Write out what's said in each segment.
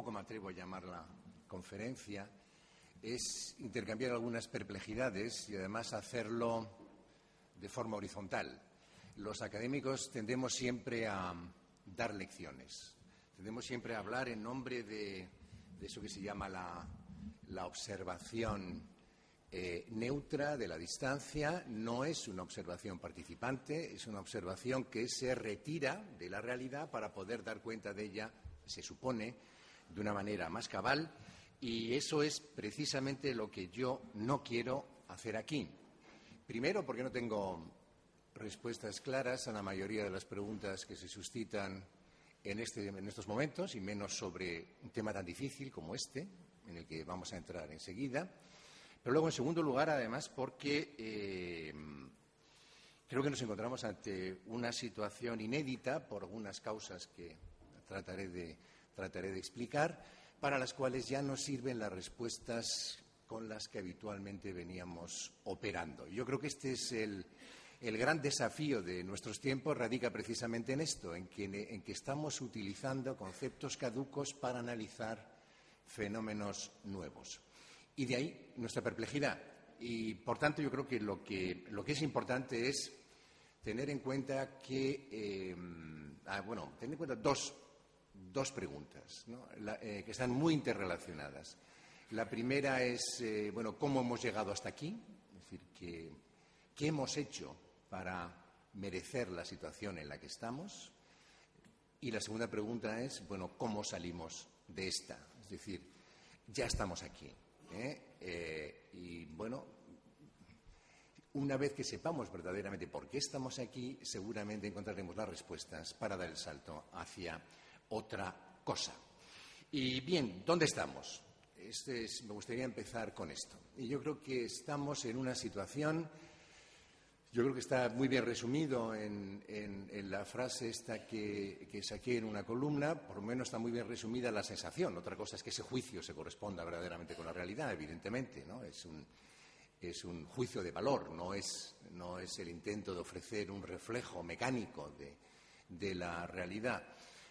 tampoco me atrevo a llamarla conferencia, es intercambiar algunas perplejidades y además hacerlo de forma horizontal. Los académicos tendemos siempre a dar lecciones, tendemos siempre a hablar en nombre de eso que se llama la observación neutra de la distancia. No es una observación participante, es una observación que se retira de la realidad para poder dar cuenta de ella, se supone, de una manera más cabal, y eso es precisamente lo que yo no quiero hacer aquí. Primero, porque no tengo respuestas claras a la mayoría de las preguntas que se suscitan en estos momentos, y menos sobre un tema tan difícil como este, en el que vamos a entrar enseguida. Pero luego, en segundo lugar, además, porque creo que nos encontramos ante una situación inédita por algunas causas que trataré de explicar, para las cuales ya no sirven las respuestas con las que habitualmente veníamos operando. Yo creo que este es el gran desafío de nuestros tiempos, radica precisamente en esto, en que estamos utilizando conceptos caducos para analizar fenómenos nuevos. Y de ahí nuestra perplejidad. Y, por tanto, yo creo que lo que es importante es tener en cuenta que, tener en cuenta dos preguntas, ¿no? Que están muy interrelacionadas. La primera es, ¿cómo hemos llegado hasta aquí? Es decir, ¿qué hemos hecho para merecer la situación en la que estamos? Y la segunda pregunta es, ¿cómo salimos de esta? Es decir, ya estamos aquí. Una vez que sepamos verdaderamente por qué estamos aquí, seguramente encontraremos las respuestas para dar el salto hacia otra cosa. Y bien, ¿dónde estamos? Me gustaría empezar con esto. Y yo creo que estamos en una situación, yo creo que está muy bien resumido en la frase esta que saqué en una columna. Por lo menos está muy bien resumida la sensación. Otra cosa es que ese juicio se corresponda verdaderamente con la realidad, evidentemente, ¿no? Es un juicio de valor, no es el intento de ofrecer un reflejo mecánico de la realidad.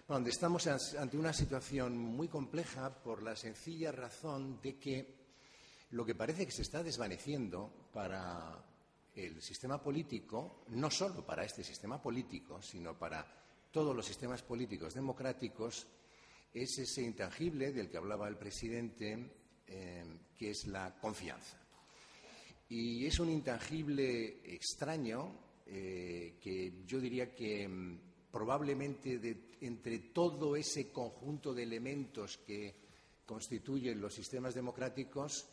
Donde estamos ante una situación muy compleja por la sencilla razón de que lo que parece que se está desvaneciendo para el sistema político, no solo para este sistema político, sino para todos los sistemas políticos democráticos, es ese intangible del que hablaba el presidente, que es la confianza. Y es un intangible extraño que yo diría que probablemente entre todo ese conjunto de elementos que constituyen los sistemas democráticos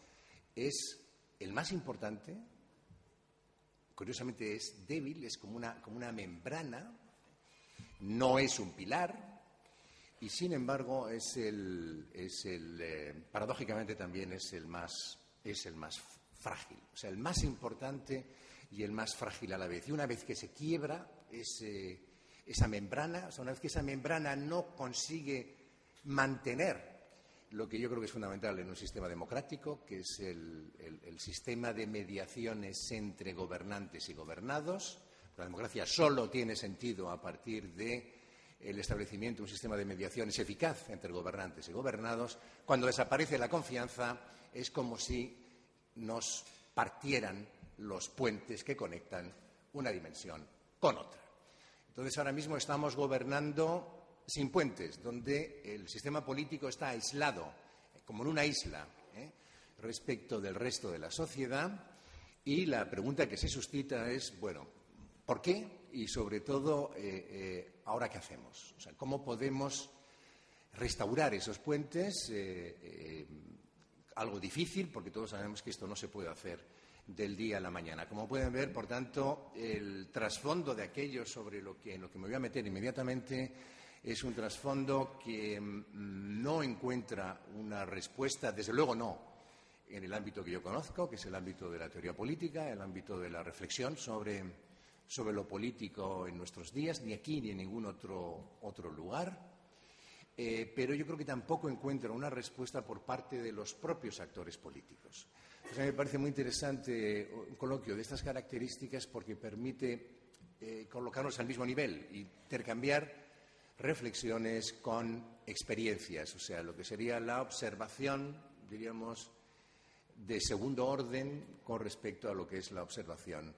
es el más importante. Curiosamente es débil, es como una membrana, no es un pilar y, sin embargo, paradójicamente también es el más frágil, o sea, el más importante y el más frágil a la vez. Y una vez que se quiebra esa membrana, o sea, una vez que esa membrana no consigue mantener lo que yo creo que es fundamental en un sistema democrático, que es el sistema de mediaciones entre gobernantes y gobernados. La democracia solo tiene sentido a partir del establecimiento de un sistema de mediaciones eficaz entre gobernantes y gobernados. Cuando desaparece la confianza, es como si nos partieran los puentes que conectan una dimensión con otra. Entonces, ahora mismo estamos gobernando sin puentes, donde el sistema político está aislado, como en una isla, respecto del resto de la sociedad. Y la pregunta que se suscita es, ¿por qué? Y, sobre todo, ¿ahora qué hacemos? O sea, ¿cómo podemos restaurar esos puentes? Algo difícil, porque todos sabemos que esto no se puede hacer del día a la mañana. Como pueden ver, por tanto, el trasfondo de aquello en lo que me voy a meter inmediatamente es un trasfondo que no encuentra una respuesta, desde luego no, en el ámbito que yo conozco, que es el ámbito de la teoría política, el ámbito de la reflexión sobre lo político en nuestros días, ni aquí ni en ningún otro lugar. Pero yo creo que tampoco encuentra una respuesta por parte de los propios actores políticos. O sea, me parece muy interesante un coloquio de estas características porque permite colocarnos al mismo nivel, intercambiar reflexiones con experiencias, o sea, lo que sería la observación, diríamos, de segundo orden con respecto a lo que es la observación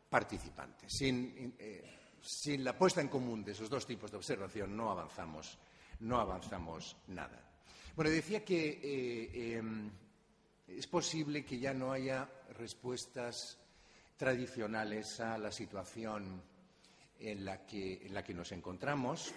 participante. Sin la puesta en común de esos dos tipos de observación no avanzamos nada. Bueno, decía que es posible que ya no haya respuestas tradicionales a la situación en la que nos encontramos,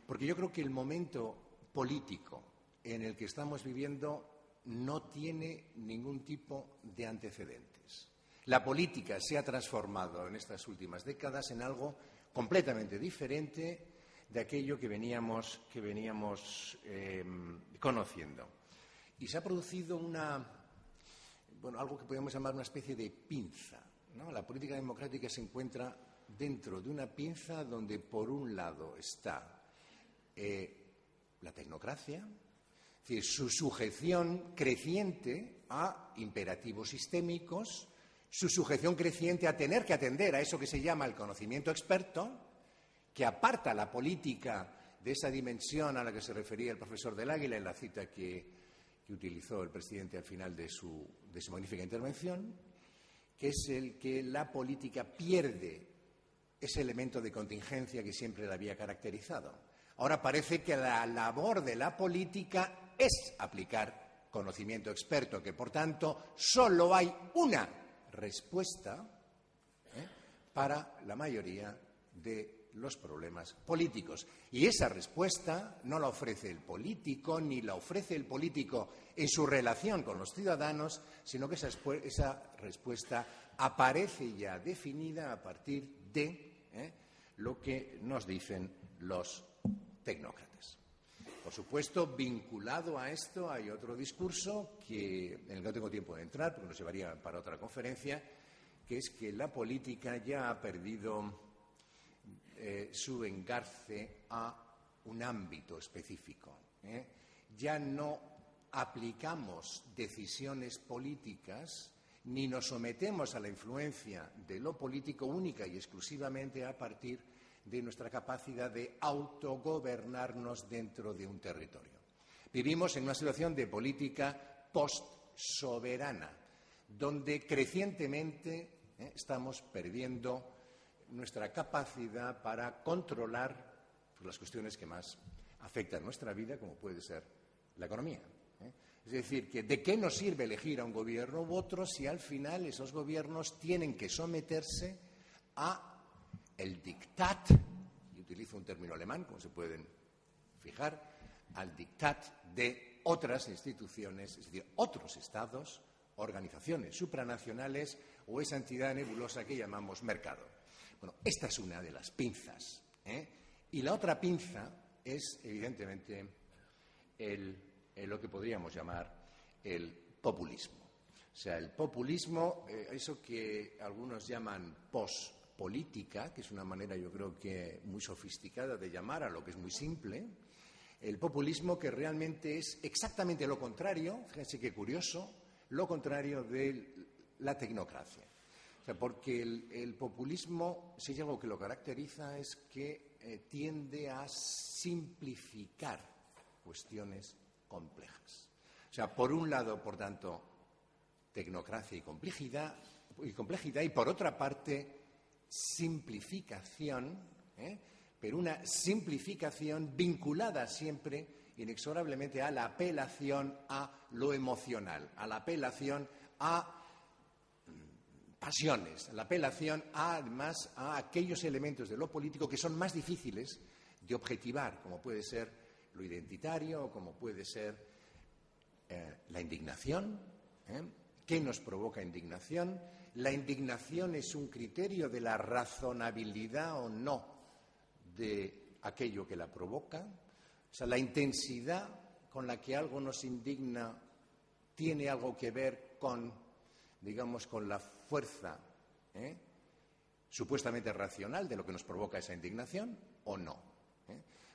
porque yo creo que el momento político en el que estamos viviendo no tiene ningún tipo de antecedentes. La política se ha transformado en estas últimas décadas en algo completamente diferente de aquello que veníamos conociendo. Y se ha producido algo que podemos llamar una especie de pinza, ¿no? La política democrática se encuentra dentro de una pinza donde, por un lado, está la tecnocracia, es decir, su sujeción creciente a imperativos sistémicos, su sujeción creciente a tener que atender a eso que se llama el conocimiento experto, que aparta la política de esa dimensión a la que se refería el profesor del Águila en la cita que utilizó el presidente al final de su magnífica intervención, que es el que la política pierde ese elemento de contingencia que siempre la había caracterizado. Ahora parece que la labor de la política es aplicar conocimiento experto, que por tanto solo hay una respuesta para la mayoría de los problemas políticos. Y esa respuesta no la ofrece el político, ni la ofrece el político en su relación con los ciudadanos, sino que esa respuesta aparece ya definida a partir de lo que nos dicen los tecnócratas. Por supuesto, vinculado a esto hay otro discurso en el que no tengo tiempo de entrar, porque nos llevaría para otra conferencia, que es que la política ya ha perdido su engarce a un ámbito específico. Ya no aplicamos decisiones políticas ni nos sometemos a la influencia de lo político única y exclusivamente a partir de nuestra capacidad de autogobernarnos dentro de un territorio. Vivimos en una situación de política postsoberana, donde crecientemente estamos perdiendo nuestra capacidad para controlar las cuestiones que más afectan nuestra vida, como puede ser la economía. Es decir, que ¿de qué nos sirve elegir a un gobierno u otro si al final esos gobiernos tienen que someterse a el diktat, y utilizo un término alemán, como se pueden fijar, al diktat de otras instituciones, es decir, otros estados, organizaciones supranacionales o esa entidad nebulosa que llamamos mercado? Bueno, esta es una de las pinzas, y la otra pinza es, evidentemente, lo que podríamos llamar el populismo. O sea, el populismo, eso que algunos llaman pospolítica, que es una manera, yo creo que muy sofisticada de llamar a lo que es muy simple, el populismo que realmente es exactamente lo contrario, fíjense qué curioso, lo contrario de la tecnocracia. O sea, porque el populismo, si hay algo que lo caracteriza, es que tiende a simplificar cuestiones complejas. O sea, por un lado, por tanto, tecnocracia y complejidad, y por otra parte, simplificación, pero una simplificación vinculada siempre, inexorablemente, a la apelación a lo emocional, a la apelación a pasiones, a la apelación además a aquellos elementos de lo político que son más difíciles de objetivar, como puede ser lo identitario, como puede ser la indignación. ¿Qué nos provoca indignación? La indignación es un criterio de la razonabilidad o no de aquello que la provoca. O sea, la intensidad con la que algo nos indigna tiene algo que ver con, digamos, con la fuerza supuestamente racional de lo que nos provoca esa indignación o no.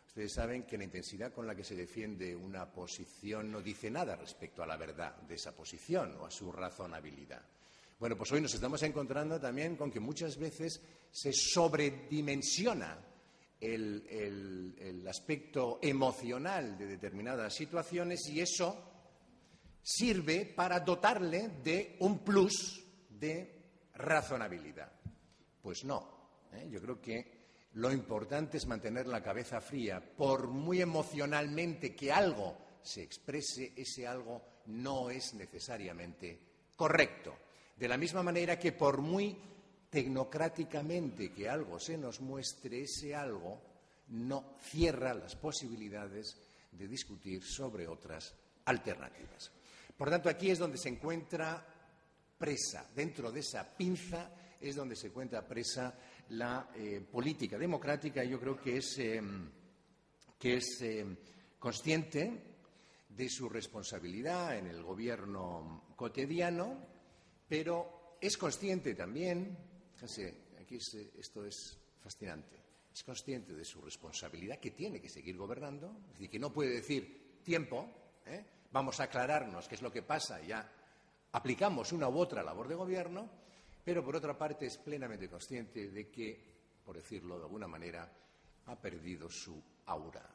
Ustedes saben que la intensidad con la que se defiende una posición no dice nada respecto a la verdad de esa posición o a su razonabilidad. Bueno, pues hoy nos estamos encontrando también con que muchas veces se sobredimensiona el aspecto emocional de determinadas situaciones y eso sirve para dotarle de un plus de razonabilidad. Pues no, yo creo que lo importante es mantener la cabeza fría. Por muy emocionalmente que algo se exprese, ese algo no es necesariamente correcto. De la misma manera que por muy tecnocráticamente que algo se nos muestre, ese algo no cierra las posibilidades de discutir sobre otras alternativas. Por tanto, aquí es donde se encuentra presa, dentro de esa pinza es donde se encuentra presa la política democrática. Yo creo que es consciente de su responsabilidad en el gobierno cotidiano, pero es consciente también, fíjense, aquí esto es fascinante, es consciente de su responsabilidad, que tiene que seguir gobernando, es decir, que no puede decir tiempo, vamos a aclararnos qué es lo que pasa, ya aplicamos una u otra labor de gobierno, pero por otra parte es plenamente consciente de que, por decirlo de alguna manera, ha perdido su aura.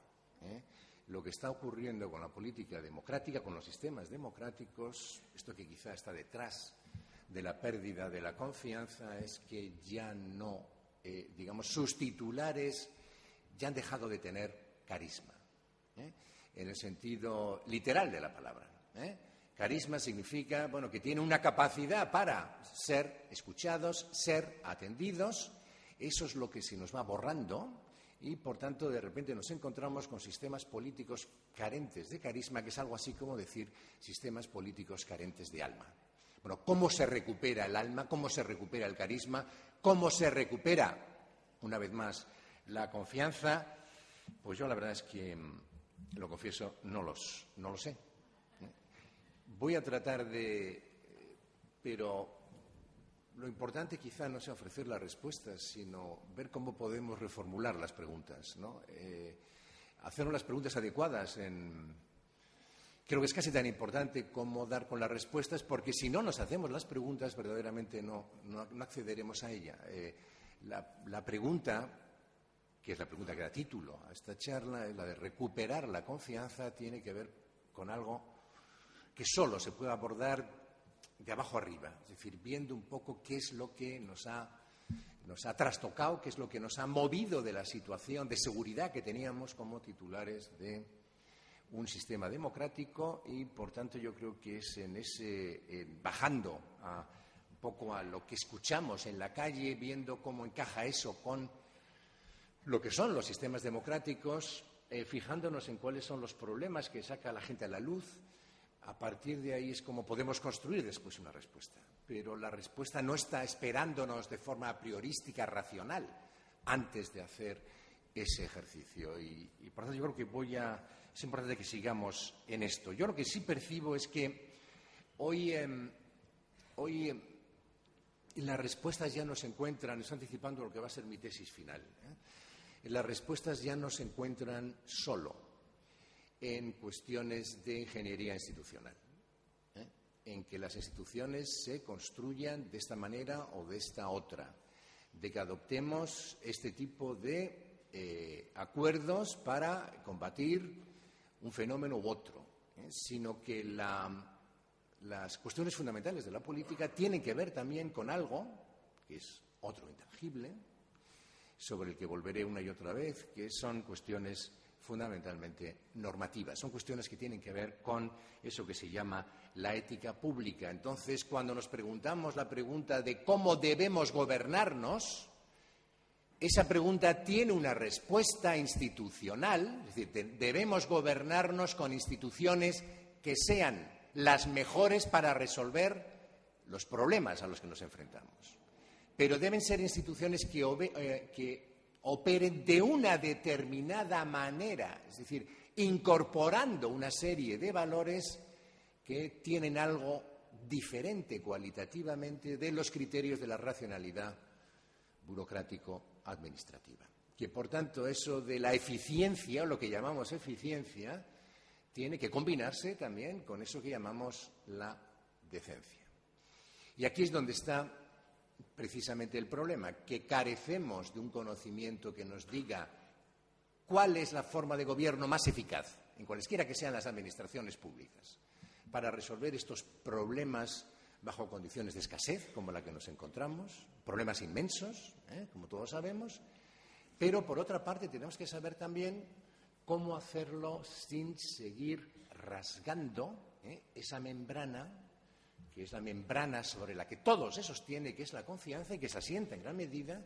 Lo que está ocurriendo con la política democrática, con los sistemas democráticos, esto que quizá está detrás de la pérdida de la confianza, es que ya no, sus titulares ya han dejado de tener carisma, en el sentido literal de la palabra. Carisma significa, que tiene una capacidad para ser escuchados, ser atendidos. Eso es lo que se nos va borrando y, por tanto, de repente nos encontramos con sistemas políticos carentes de carisma, que es algo así como decir sistemas políticos carentes de alma. Bueno, ¿cómo se recupera el alma? ¿Cómo se recupera el carisma? ¿Cómo se recupera, una vez más, la confianza? Pues yo la verdad es que, lo confieso, no lo sé. Voy a tratar pero lo importante quizá no sea ofrecer las respuestas, sino ver cómo podemos reformular las preguntas, ¿no? Hacernos las preguntas adecuadas. Creo que es casi tan importante como dar con las respuestas, porque si no nos hacemos las preguntas, verdaderamente no accederemos a ella. La pregunta, que es la pregunta que da título a esta charla, la de recuperar la confianza, tiene que ver con algo que solo se puede abordar de abajo arriba, es decir, viendo un poco qué es lo que nos ha trastocado, qué es lo que nos ha movido de la situación de seguridad que teníamos como titulares de un sistema democrático y, por tanto, yo creo que es bajando un poco a lo que escuchamos en la calle, viendo cómo encaja eso con lo que son los sistemas democráticos, fijándonos en cuáles son los problemas que saca la gente a la luz. A partir de ahí es como podemos construir después una respuesta. Pero la respuesta no está esperándonos de forma priorística, racional, antes de hacer ese ejercicio. Y por tanto yo creo que es importante que sigamos en esto. Yo lo que sí percibo es que hoy las respuestas ya no se encuentran, estoy anticipando lo que va a ser mi tesis final, las respuestas ya no se encuentran solo en cuestiones de ingeniería institucional, en que las instituciones se construyan de esta manera o de esta otra, de que adoptemos este tipo de acuerdos para combatir un fenómeno u otro, sino que las cuestiones fundamentales de la política tienen que ver también con algo que es otro intangible, sobre el que volveré una y otra vez, que son cuestiones fundamentalmente normativas. Son cuestiones que tienen que ver con eso que se llama la ética pública. Entonces, cuando nos preguntamos la pregunta de cómo debemos gobernarnos, esa pregunta tiene una respuesta institucional, es decir, debemos gobernarnos con instituciones que sean las mejores para resolver los problemas a los que nos enfrentamos. Pero deben ser instituciones que operen de una determinada manera, es decir, incorporando una serie de valores que tienen algo diferente cualitativamente de los criterios de la racionalidad burocrático-administrativa. Que, por tanto, eso de la eficiencia, o lo que llamamos eficiencia, tiene que combinarse también con eso que llamamos la decencia. Y aquí es donde está precisamente el problema, que carecemos de un conocimiento que nos diga ¿cuál es la forma de gobierno más eficaz, en cualesquiera que sean las administraciones públicas, para resolver estos problemas bajo condiciones de escasez, como la que nos encontramos, problemas inmensos, como todos sabemos, pero, por otra parte, tenemos que saber también cómo hacerlo sin seguir rasgando esa membrana, que es la membrana sobre la que todo se sostiene, que es la confianza y que se asienta en gran medida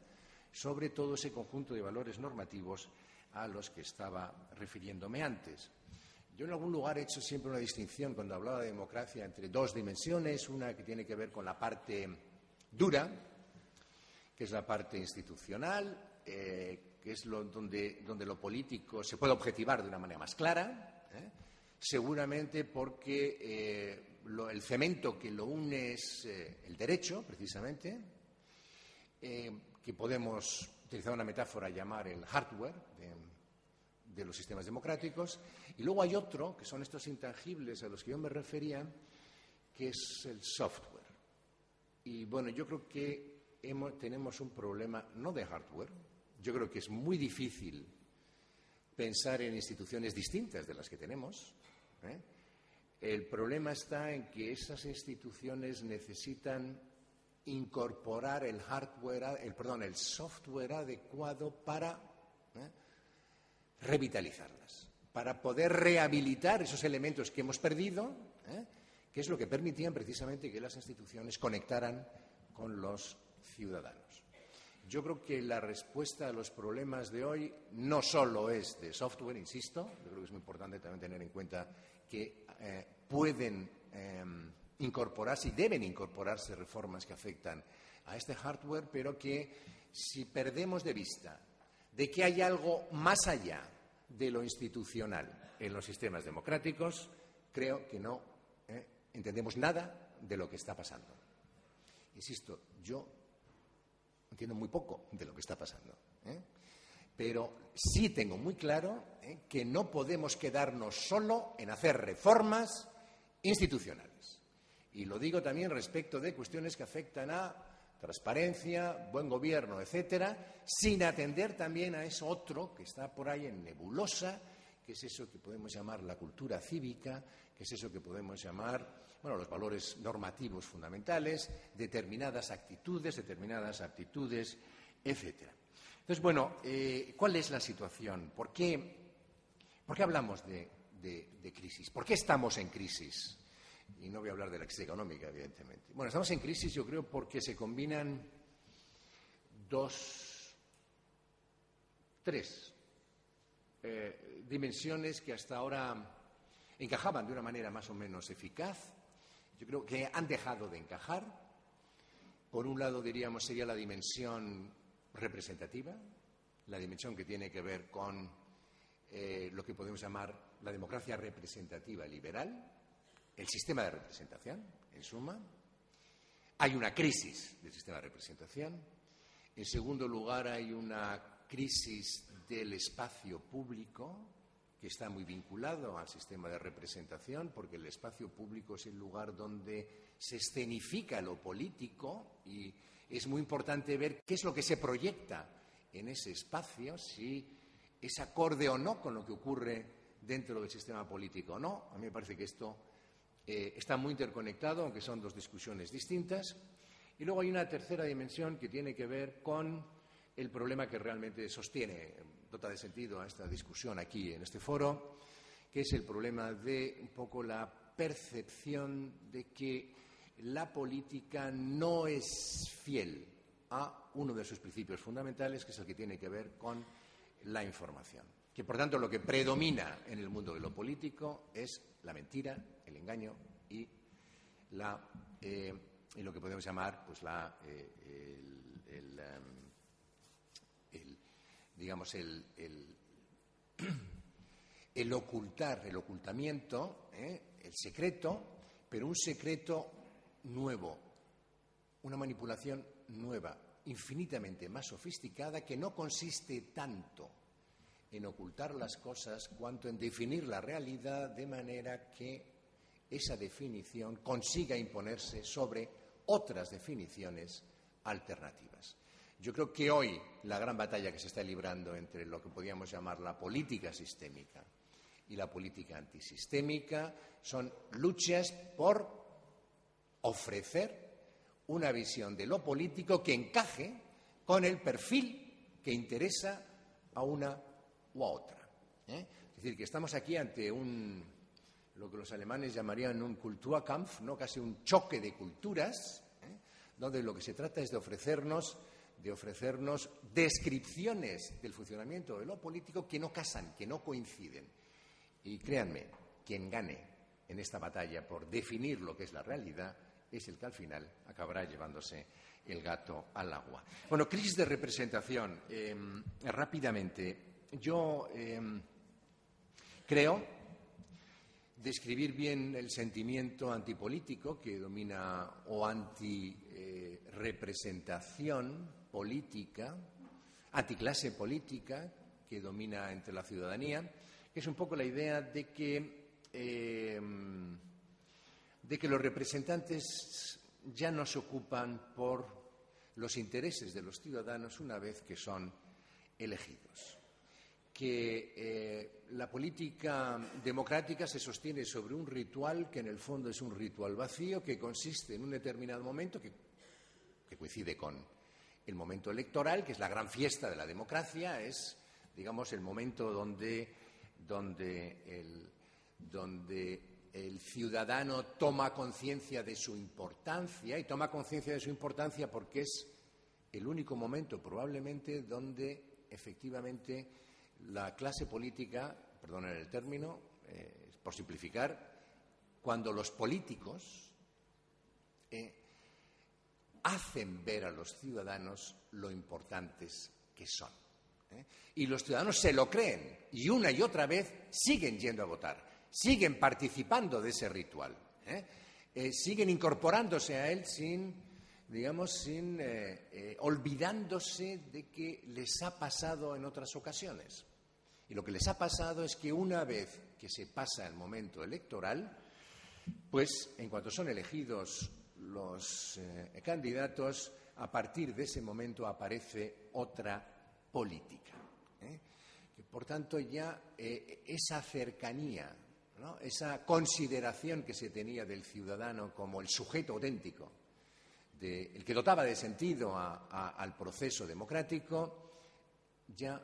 sobre todo ese conjunto de valores normativos a los que estaba refiriéndome antes. Yo en algún lugar he hecho siempre una distinción cuando hablaba de democracia entre dos dimensiones, una que tiene que ver con la parte dura, que es la parte institucional, que es donde lo político se puede objetivar de una manera más clara, seguramente porque el cemento que lo une es el derecho, precisamente, que podemos, utilizar una metáfora, llamar el hardware de los sistemas democráticos. Y luego hay otro, que son estos intangibles a los que yo me refería, que es el software. Y bueno, yo creo que tenemos un problema no de hardware. Yo creo que es muy difícil pensar en instituciones distintas de las que tenemos. El problema está en que esas instituciones necesitan incorporar el software adecuado para revitalizarlas, para poder rehabilitar esos elementos que hemos perdido, que es lo que permitían precisamente que las instituciones conectaran con los ciudadanos. Yo creo que la respuesta a los problemas de hoy no solo es de software, insisto, yo creo que es muy importante también tener en cuenta que pueden incorporarse y deben incorporarse reformas que afectan a este hardware, pero que si perdemos de vista de que hay algo más allá de lo institucional en los sistemas democráticos, creo que no entendemos nada de lo que está pasando. Insisto, yo entiendo muy poco de lo que está pasando, pero sí tengo muy claro que no podemos quedarnos solo en hacer reformas institucionales. Y lo digo también respecto de cuestiones que afectan a transparencia, buen gobierno, etcétera, sin atender también a eso otro que está por ahí en nebulosa, que es eso que podemos llamar la cultura cívica, que es eso que podemos llamar, los valores normativos fundamentales, determinadas actitudes, etcétera. Entonces, ¿cuál es la situación? ¿Por qué hablamos de crisis? ¿Por qué estamos en crisis? Y no voy a hablar de la crisis económica, evidentemente. Bueno, estamos en crisis, yo creo, porque se combinan tres dimensiones que hasta ahora encajaban de una manera más o menos eficaz. Yo creo que han dejado de encajar. Por un lado, diríamos, sería la dimensión representativa, la dimensión que tiene que ver con lo que podemos llamar la democracia representativa liberal, el sistema de representación, en suma. Hay una crisis del sistema de representación. En segundo lugar, hay una crisis del espacio público, que está muy vinculado al sistema de representación, porque el espacio público es el lugar donde se escenifica lo político y es muy importante ver qué es lo que se proyecta en ese espacio, si es acorde o no con lo que ocurre dentro del sistema político o no. A mí me parece que esto está muy interconectado, aunque son dos discusiones distintas. Y luego hay una tercera dimensión que tiene que ver con el problema que realmente sostiene, dota de sentido a esta discusión aquí en este foro, que es el problema de un poco la percepción de que la política no es fiel a uno de sus principios fundamentales, que es el que tiene que ver con la información. Que, por tanto, lo que predomina en el mundo de lo político es la mentira, el engaño y lo que podemos llamar pues el ocultar, el ocultamiento, el secreto, pero un secreto nuevo, una manipulación nueva, infinitamente más sofisticada, que no consiste tanto en ocultar las cosas cuanto en definir la realidad de manera que esa definición consiga imponerse sobre otras definiciones alternativas. Yo creo que hoy la gran batalla que se está librando entre lo que podríamos llamar la política sistémica y la política antisistémica son luchas por ofrecer una visión de lo político que encaje con el perfil que interesa a una u a otra. Es decir, que estamos aquí ante lo que los alemanes llamarían un Kulturkampf, ¿no? Casi un choque de culturas, donde lo que se trata es de ofrecernos descripciones del funcionamiento de lo político que no casan, que no coinciden. Y créanme, quien gane en esta batalla por definir lo que es la realidad es el que al final acabará llevándose el gato al agua. Bueno, crisis de representación. Rápidamente, yo creo describir bien el sentimiento antipolítico que domina o antirepresentación política, anticlase política que domina entre la ciudadanía, que es un poco la idea de que los representantes ya no se ocupan por los intereses de los ciudadanos una vez que son elegidos. Que la política democrática se sostiene sobre un ritual que en el fondo es un ritual vacío que consiste en un determinado momento que coincide con el momento electoral, que es la gran fiesta de la democracia, es, digamos, el momento donde el ciudadano toma conciencia de su importancia, y toma conciencia de su importancia porque es el único momento probablemente donde efectivamente la clase política, perdonen el término, por simplificar, cuando los políticos hacen ver a los ciudadanos lo importantes que son. Y los ciudadanos se lo creen y una y otra vez siguen yendo a votar, siguen participando de ese ritual, siguen incorporándose a él olvidándose de que les ha pasado en otras ocasiones. Y lo que les ha pasado es que una vez que se pasa el momento electoral, pues en cuanto son elegidos los candidatos, a partir de ese momento aparece otra política. Que, por tanto, ya esa cercanía, ¿no?, esa consideración que se tenía del ciudadano como el sujeto auténtico, el que dotaba de sentido al proceso democrático, ya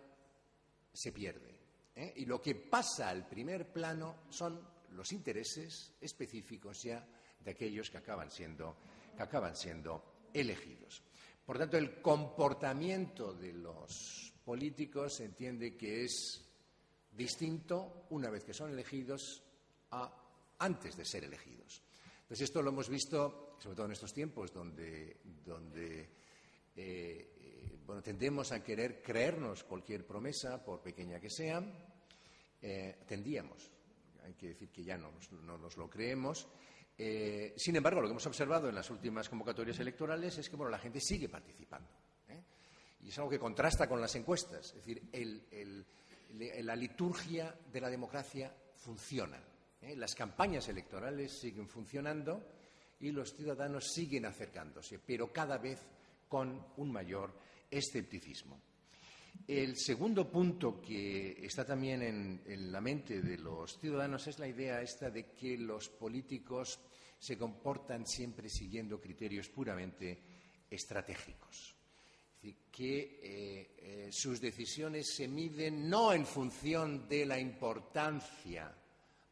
se pierde. Y lo que pasa al primer plano son los intereses específicos ya de aquellos que acaban siendo elegidos. Por tanto, el comportamiento de los políticos se entiende que es distinto una vez que son elegidos a antes de ser elegidos. Entonces, esto lo hemos visto, sobre todo en estos tiempos, donde tendemos a querer creernos cualquier promesa, por pequeña que sea. Tendíamos, hay que decir que ya no nos lo creemos. Sin embargo, lo que hemos observado en las últimas convocatorias electorales es que la gente sigue participando. Y es algo que contrasta con las encuestas. Es decir, la liturgia de la democracia funciona. Las campañas electorales siguen funcionando y los ciudadanos siguen acercándose, pero cada vez con un mayor escepticismo. El segundo punto que está también en la mente de los ciudadanos es la idea esta de que los políticos se comportan siempre siguiendo criterios puramente estratégicos. Es decir, que sus decisiones se miden no en función de la importancia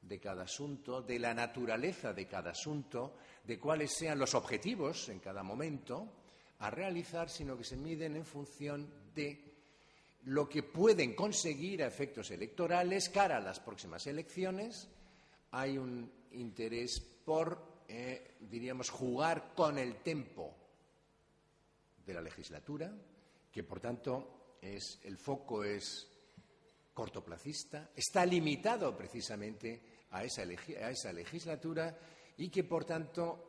de cada asunto, de la naturaleza de cada asunto, de cuáles sean los objetivos en cada momento a realizar, sino que se miden en función de lo que pueden conseguir a efectos electorales cara a las próximas elecciones. Hay un interés por, jugar con el tempo de la legislatura, que por tanto el foco es cortoplacista, está limitado precisamente a esa legislatura y que por tanto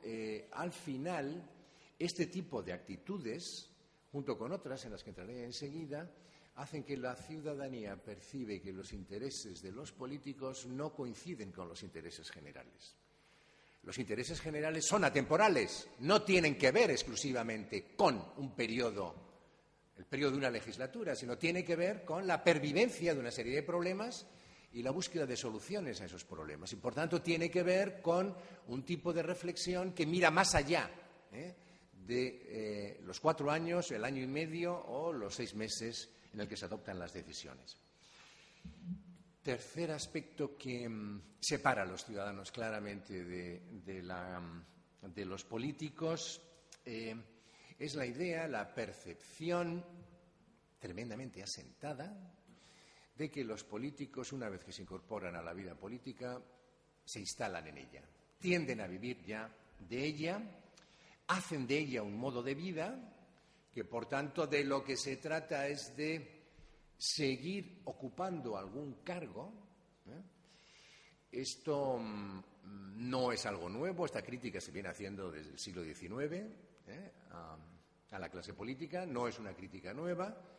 al final este tipo de actitudes, junto con otras en las que entraré enseguida, hacen que la ciudadanía percibe que los intereses de los políticos no coinciden con los intereses generales. Los intereses generales son atemporales, no tienen que ver exclusivamente con un periodo el periodo de una legislatura, sino tiene que ver con la pervivencia de una serie de problemas y la búsqueda de soluciones a esos problemas. Y, por tanto, tiene que ver con un tipo de reflexión que mira más allá de los 4 años, el año y medio o los 6 meses en el que se adoptan las decisiones. Tercer aspecto que separa a los ciudadanos claramente de los políticos es la idea, la percepción tremendamente asentada de que los políticos, una vez que se incorporan a la vida política, se instalan en ella, tienden a vivir ya de ella, hacen de ella un modo de vida, que por tanto de lo que se trata es de seguir ocupando algún cargo. Esto no es algo nuevo, esta crítica se viene haciendo desde el siglo XIX a la clase política, no es una crítica nueva.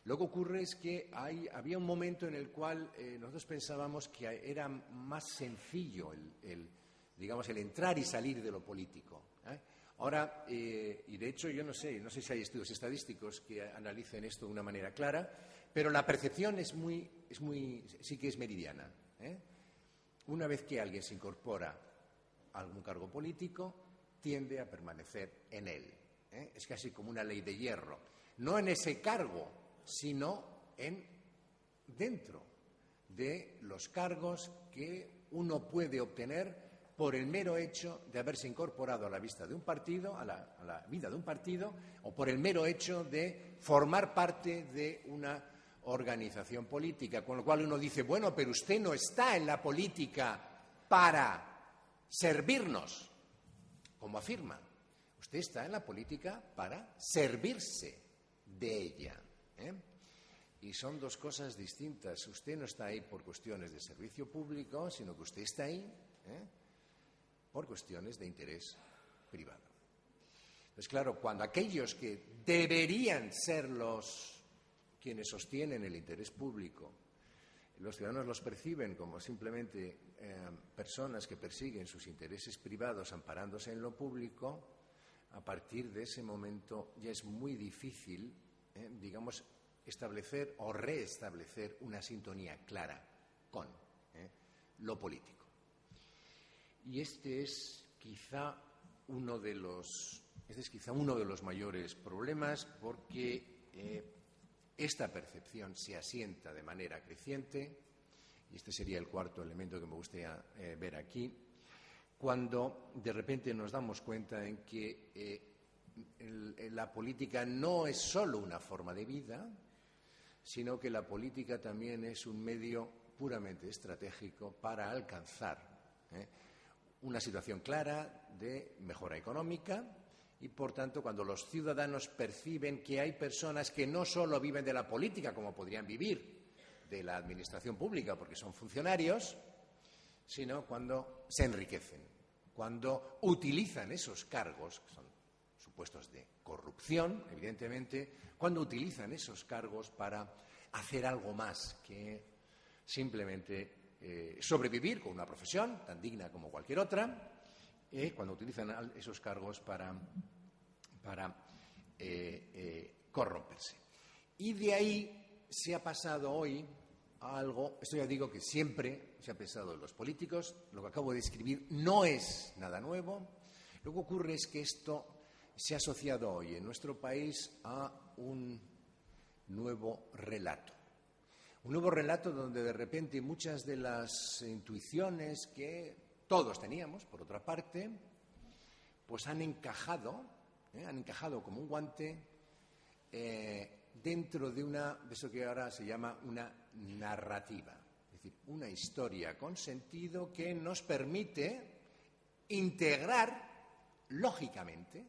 Lo que ocurre es que había un momento en el cual nosotros pensábamos que era más sencillo el entrar y salir de lo político. Ahora, y de hecho yo no sé si hay estudios estadísticos que analicen esto de una manera clara, pero la percepción sí que es meridiana. Una vez que alguien se incorpora a algún cargo político, tiende a permanecer en él. Es casi como una ley de hierro. No en ese cargo, sino dentro de los cargos que uno puede obtener por el mero hecho de haberse incorporado a la vida de un partido, o por el mero hecho de formar parte de una organización política, con lo cual uno dice, bueno, pero usted no está en la política para servirnos, como afirma. Usted está en la política para servirse de ella. Y son dos cosas distintas. Usted no está ahí por cuestiones de servicio público, sino que usted está ahí por cuestiones de interés privado. Entonces, claro, cuando aquellos que deberían ser quienes sostienen el interés público, los ciudadanos los perciben como simplemente personas que persiguen sus intereses privados amparándose en lo público, a partir de ese momento ya es muy difícil, establecer o reestablecer una sintonía clara con lo político. Y este es quizá uno de los mayores problemas, porque esta percepción se asienta de manera creciente, y este sería el cuarto elemento que me gustaría ver aquí, cuando de repente nos damos cuenta en que la política no es solo una forma de vida, sino que la política también es un medio puramente estratégico para alcanzar una situación clara de mejora económica. Y, por tanto, cuando los ciudadanos perciben que hay personas que no solo viven de la política, como podrían vivir de la administración pública porque son funcionarios, sino cuando se enriquecen, cuando utilizan esos cargos, que son supuestos de corrupción, evidentemente, cuando utilizan esos cargos para hacer algo más que simplemente sobrevivir con una profesión tan digna como cualquier otra, cuando utilizan esos cargos para corromperse. Y de ahí se ha pasado hoy a algo, esto ya digo que siempre se ha pensado en los políticos, lo que acabo de describir no es nada nuevo. Lo que ocurre es que esto se ha asociado hoy en nuestro país a un nuevo relato. Un nuevo relato donde de repente muchas de las intuiciones que todos teníamos, por otra parte, pues han encajado como un guante dentro de eso que ahora se llama una narrativa, es decir, una historia con sentido que nos permite integrar lógicamente,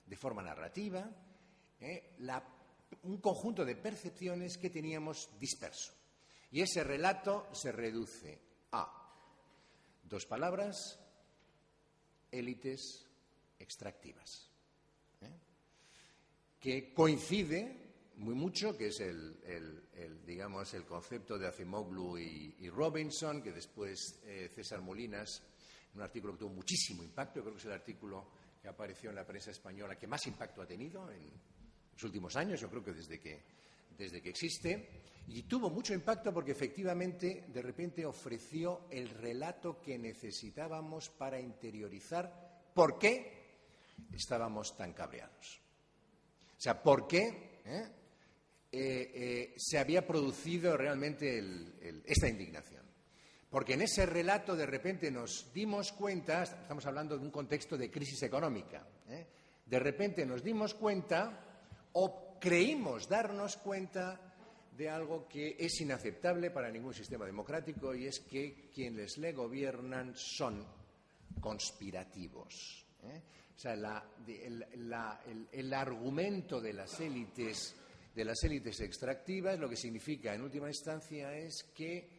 de forma narrativa, un conjunto de percepciones que teníamos disperso. Y ese relato se reduce a 2 palabras: élites extractivas, que coincide muy mucho, que es el concepto de Acemoglu y Robinson, que después César Molinas, en un artículo que tuvo muchísimo impacto, creo que es el artículo que apareció en la prensa española que más impacto ha tenido en los últimos años, yo creo que desde que existe, y tuvo mucho impacto porque efectivamente de repente ofreció el relato que necesitábamos para interiorizar por qué estábamos tan cabreados. O sea, por qué se había producido realmente esta indignación. Porque en ese relato de repente nos dimos cuenta, estamos hablando de un contexto de crisis económica, de repente nos dimos cuenta o creímos darnos cuenta de algo que es inaceptable para ningún sistema democrático, y es que quienes le gobiernan son conspirativos. O sea, el argumento de las élites extractivas, lo que significa en última instancia es que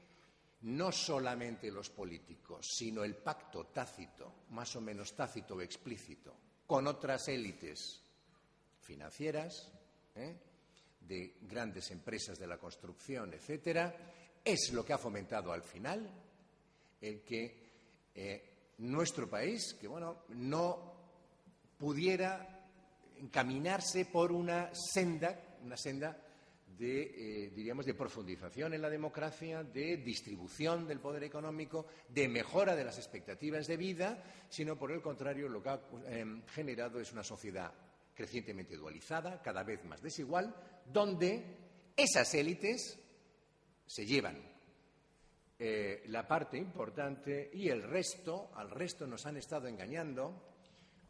no solamente los políticos, sino el pacto tácito, más o menos tácito o explícito, con otras élites financieras, de grandes empresas de la construcción, etcétera, es lo que ha fomentado al final el que nuestro país, que no pudiera encaminarse por una senda de, diríamos, de profundización en la democracia, de distribución del poder económico, de mejora de las expectativas de vida, sino por el contrario lo que ha generado es una sociedad crecientemente dualizada, cada vez más desigual, donde esas élites se llevan la parte importante y al resto nos han estado engañando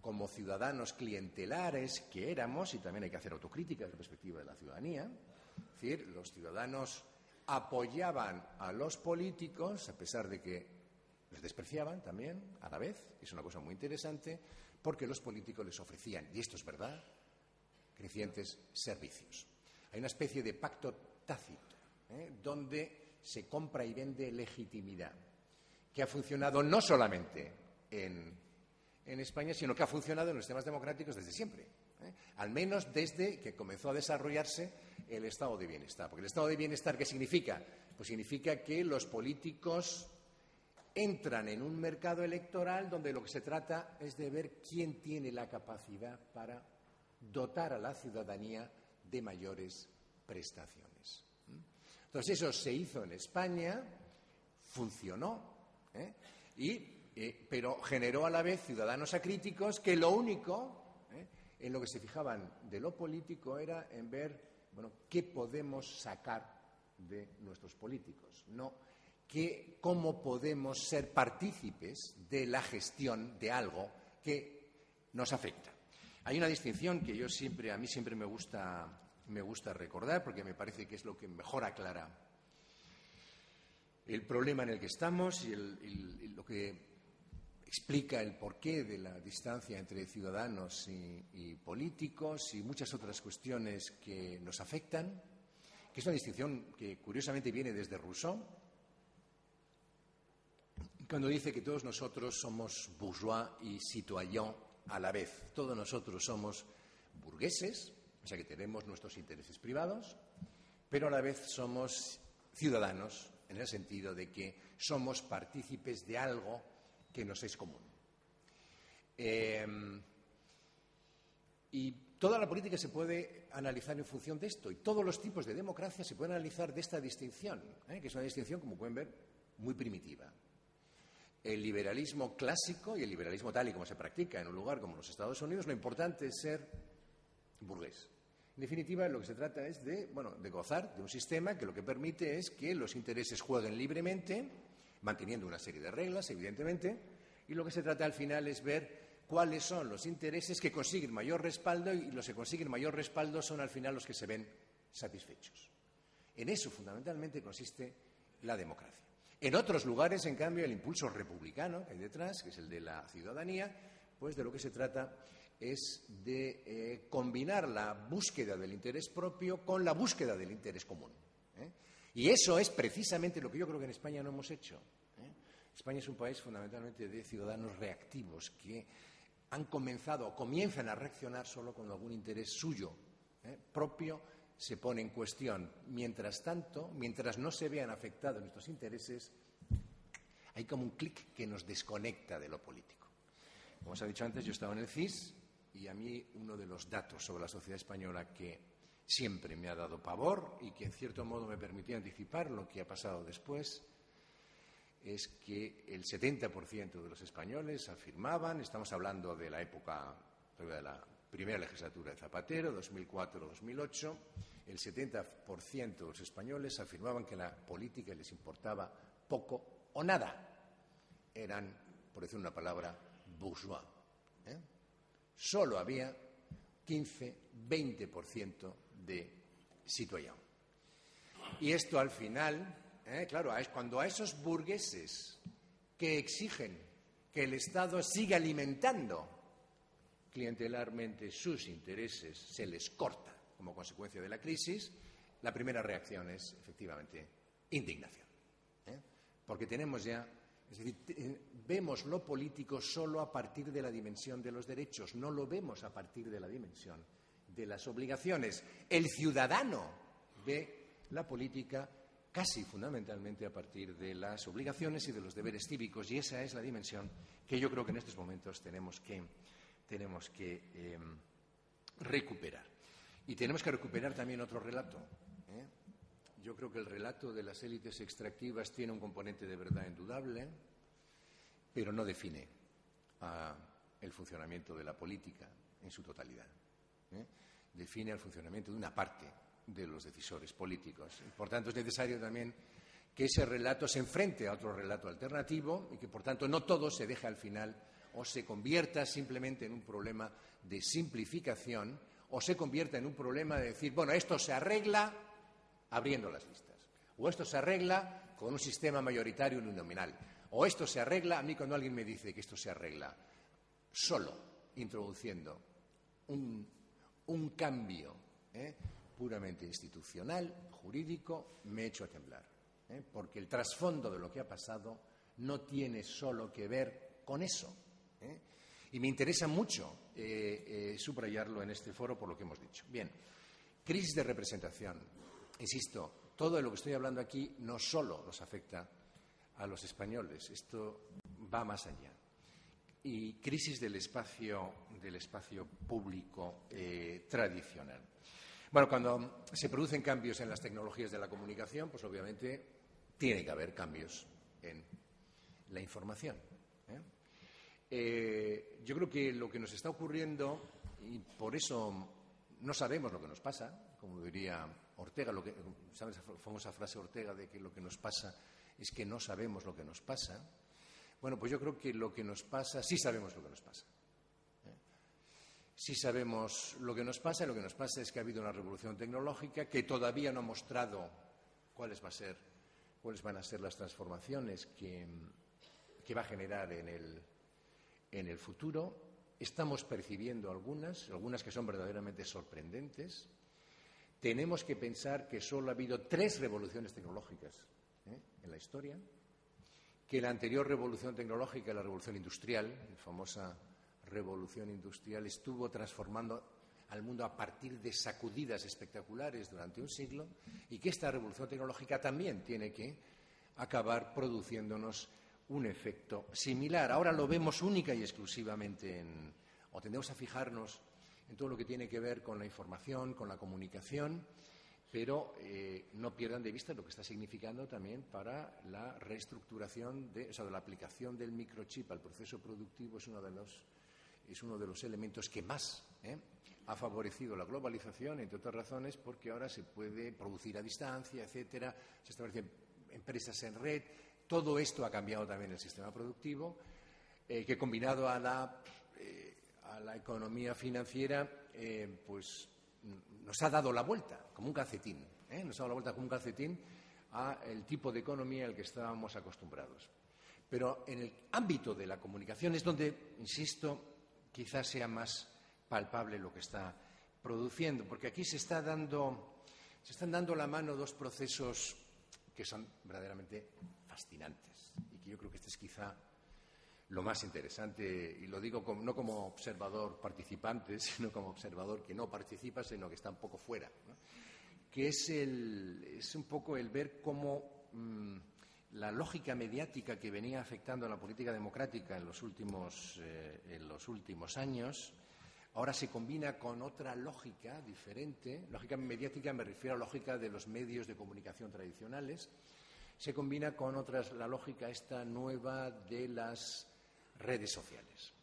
como ciudadanos clientelares que éramos, y también hay que hacer autocrítica desde la perspectiva de la ciudadanía. Es decir, los ciudadanos apoyaban a los políticos, a pesar de que les despreciaban también, a la vez, es una cosa muy interesante, porque los políticos les ofrecían, y esto es verdad, crecientes servicios. Hay una especie de pacto tácito, donde se compra y vende legitimidad, que ha funcionado no solamente en España, sino que ha funcionado en los sistemas democráticos desde siempre, al menos desde que comenzó a desarrollarse el estado de bienestar. Porque el estado de bienestar, ¿qué significa? Pues significa que los políticos entran en un mercado electoral donde lo que se trata es de ver quién tiene la capacidad para dotar a la ciudadanía de mayores prestaciones. Entonces, eso se hizo en España, funcionó, pero generó a la vez ciudadanos acríticos que lo único en lo que se fijaban de lo político era en ver, qué podemos sacar de nuestros políticos, no cómo podemos ser partícipes de la gestión de algo que nos afecta. Hay una distinción que a mí siempre me gusta recordar, porque me parece que es lo que mejor aclara el problema en el que estamos y lo que explica el porqué de la distancia entre ciudadanos y políticos y muchas otras cuestiones que nos afectan, que es una distinción que curiosamente viene desde Rousseau, cuando dice que todos nosotros somos bourgeois y citoyens a la vez. Todos nosotros somos burgueses, o sea que tenemos nuestros intereses privados, pero a la vez somos ciudadanos en el sentido de que somos partícipes de algo que nos es común. Y toda la política se puede analizar en función de esto, y todos los tipos de democracia se pueden analizar de esta distinción, que es una distinción, como pueden ver, muy primitiva. El liberalismo clásico y el liberalismo tal y como se practica en un lugar como los Estados Unidos, lo importante es ser burgués. En definitiva, lo que se trata es de gozar de un sistema que lo que permite es que los intereses jueguen libremente, manteniendo una serie de reglas, evidentemente, y lo que se trata al final es ver cuáles son los intereses que consiguen mayor respaldo, y los que consiguen mayor respaldo son al final los que se ven satisfechos. En eso fundamentalmente consiste la democracia. En otros lugares, en cambio, el impulso republicano que hay detrás, que es el de la ciudadanía, pues de lo que se trata es de combinar la búsqueda del interés propio con la búsqueda del interés común. Y eso es precisamente lo que yo creo que en España no hemos hecho. España es un país fundamentalmente de ciudadanos reactivos que han comenzado o comienzan a reaccionar solo cuando algún interés suyo propio se pone en cuestión. Mientras tanto, mientras no se vean afectados nuestros intereses, hay como un clic que nos desconecta de lo político. Como os he dicho antes, yo estaba en el CIS y a mí uno de los datos sobre la sociedad española que siempre me ha dado pavor y que en cierto modo me permitía anticipar lo que ha pasado después, es que el 70% de los españoles afirmaban, estamos hablando de la época de la primera legislatura de Zapatero, 2004-2008, el 70% de los españoles afirmaban que la política les importaba poco o nada. Eran, por decir una palabra, bourgeois. Solo había 15-20% de citoyen. Y esto al final, claro, es cuando a esos burgueses que exigen que el Estado siga alimentando clientelarmente sus intereses se les corta como consecuencia de la crisis, la primera reacción es, efectivamente, indignación. Porque tenemos ya, es decir, vemos lo político solo a partir de la dimensión de los derechos, no lo vemos a partir de la dimensión de las obligaciones. El ciudadano ve la política casi fundamentalmente a partir de las obligaciones y de los deberes cívicos, y esa es la dimensión que yo creo que en estos momentos tenemos que recuperar. Y tenemos que recuperar también otro relato. Yo creo que el relato de las élites extractivas tiene un componente de verdad indudable, pero no define el funcionamiento de la política en su totalidad. Define el funcionamiento de una parte de los decisores políticos. Y, por tanto, es necesario también que ese relato se enfrente a otro relato alternativo y que, por tanto, no todo se deje al final o se convierta simplemente en un problema de simplificación o se convierta en un problema de decir, bueno, esto se arregla abriendo las listas, o esto se arregla con un sistema mayoritario uninominal, o esto se arregla, a mí cuando alguien me dice que esto se arregla solo introduciendo un cambio puramente institucional, jurídico, me echo a temblar, porque el trasfondo de lo que ha pasado no tiene solo que ver con eso. Y me interesa mucho subrayarlo en este foro por lo que hemos dicho. Bien, crisis de representación. Insisto, todo lo que estoy hablando aquí no solo nos afecta a los españoles, esto va más allá. Y crisis del espacio público tradicional. Bueno, cuando se producen cambios en las tecnologías de la comunicación, pues obviamente tiene que haber cambios en la información. Yo creo que lo que nos está ocurriendo, y por eso no sabemos lo que nos pasa, como diría Ortega, ¿sabes esa famosa frase Ortega de que lo que nos pasa es que no sabemos lo que nos pasa? Bueno, pues yo creo que lo que nos pasa, sí sabemos lo que nos pasa. Sí sabemos lo que nos pasa, y lo que nos pasa es que ha habido una revolución tecnológica que todavía no ha mostrado cuáles van a ser las transformaciones que va a generar en el futuro. Estamos percibiendo algunas que son verdaderamente sorprendentes. Tenemos que pensar que solo ha habido 3 revoluciones tecnológicas en la historia, que la anterior revolución tecnológica, la revolución industrial, la famosa revolución industrial, estuvo transformando al mundo a partir de sacudidas espectaculares durante un siglo, y que esta revolución tecnológica también tiene que acabar produciéndonos un efecto similar. Ahora lo vemos única y exclusivamente o tendemos a fijarnos en todo lo que tiene que ver con la información, con la comunicación, pero no pierdan de vista lo que está significando también para la reestructuración de la aplicación del microchip al proceso productivo. Es uno de los elementos que más ha favorecido la globalización, entre otras razones, porque ahora se puede producir a distancia, etcétera, se establecen empresas en red. Todo esto ha cambiado también el sistema productivo, que combinado a la economía financiera, pues nos ha dado la vuelta como un calcetín, al tipo de economía al que estábamos acostumbrados. Pero en el ámbito de la comunicación es donde, insisto, quizás sea más palpable lo que está produciendo, porque aquí se están dando la mano 2 procesos que son verdaderamente fascinantes y que yo creo que este es quizá lo más interesante, y lo digo no como observador participante, sino como observador que no participa, sino que está un poco fuera, ¿no? Que es un poco el ver cómo la lógica mediática que venía afectando a la política democrática en los últimos años, ahora se combina con otra lógica diferente. Lógica mediática me refiero a la lógica de los medios de comunicación tradicionales. Se combina con la lógica esta nueva de las redes sociales,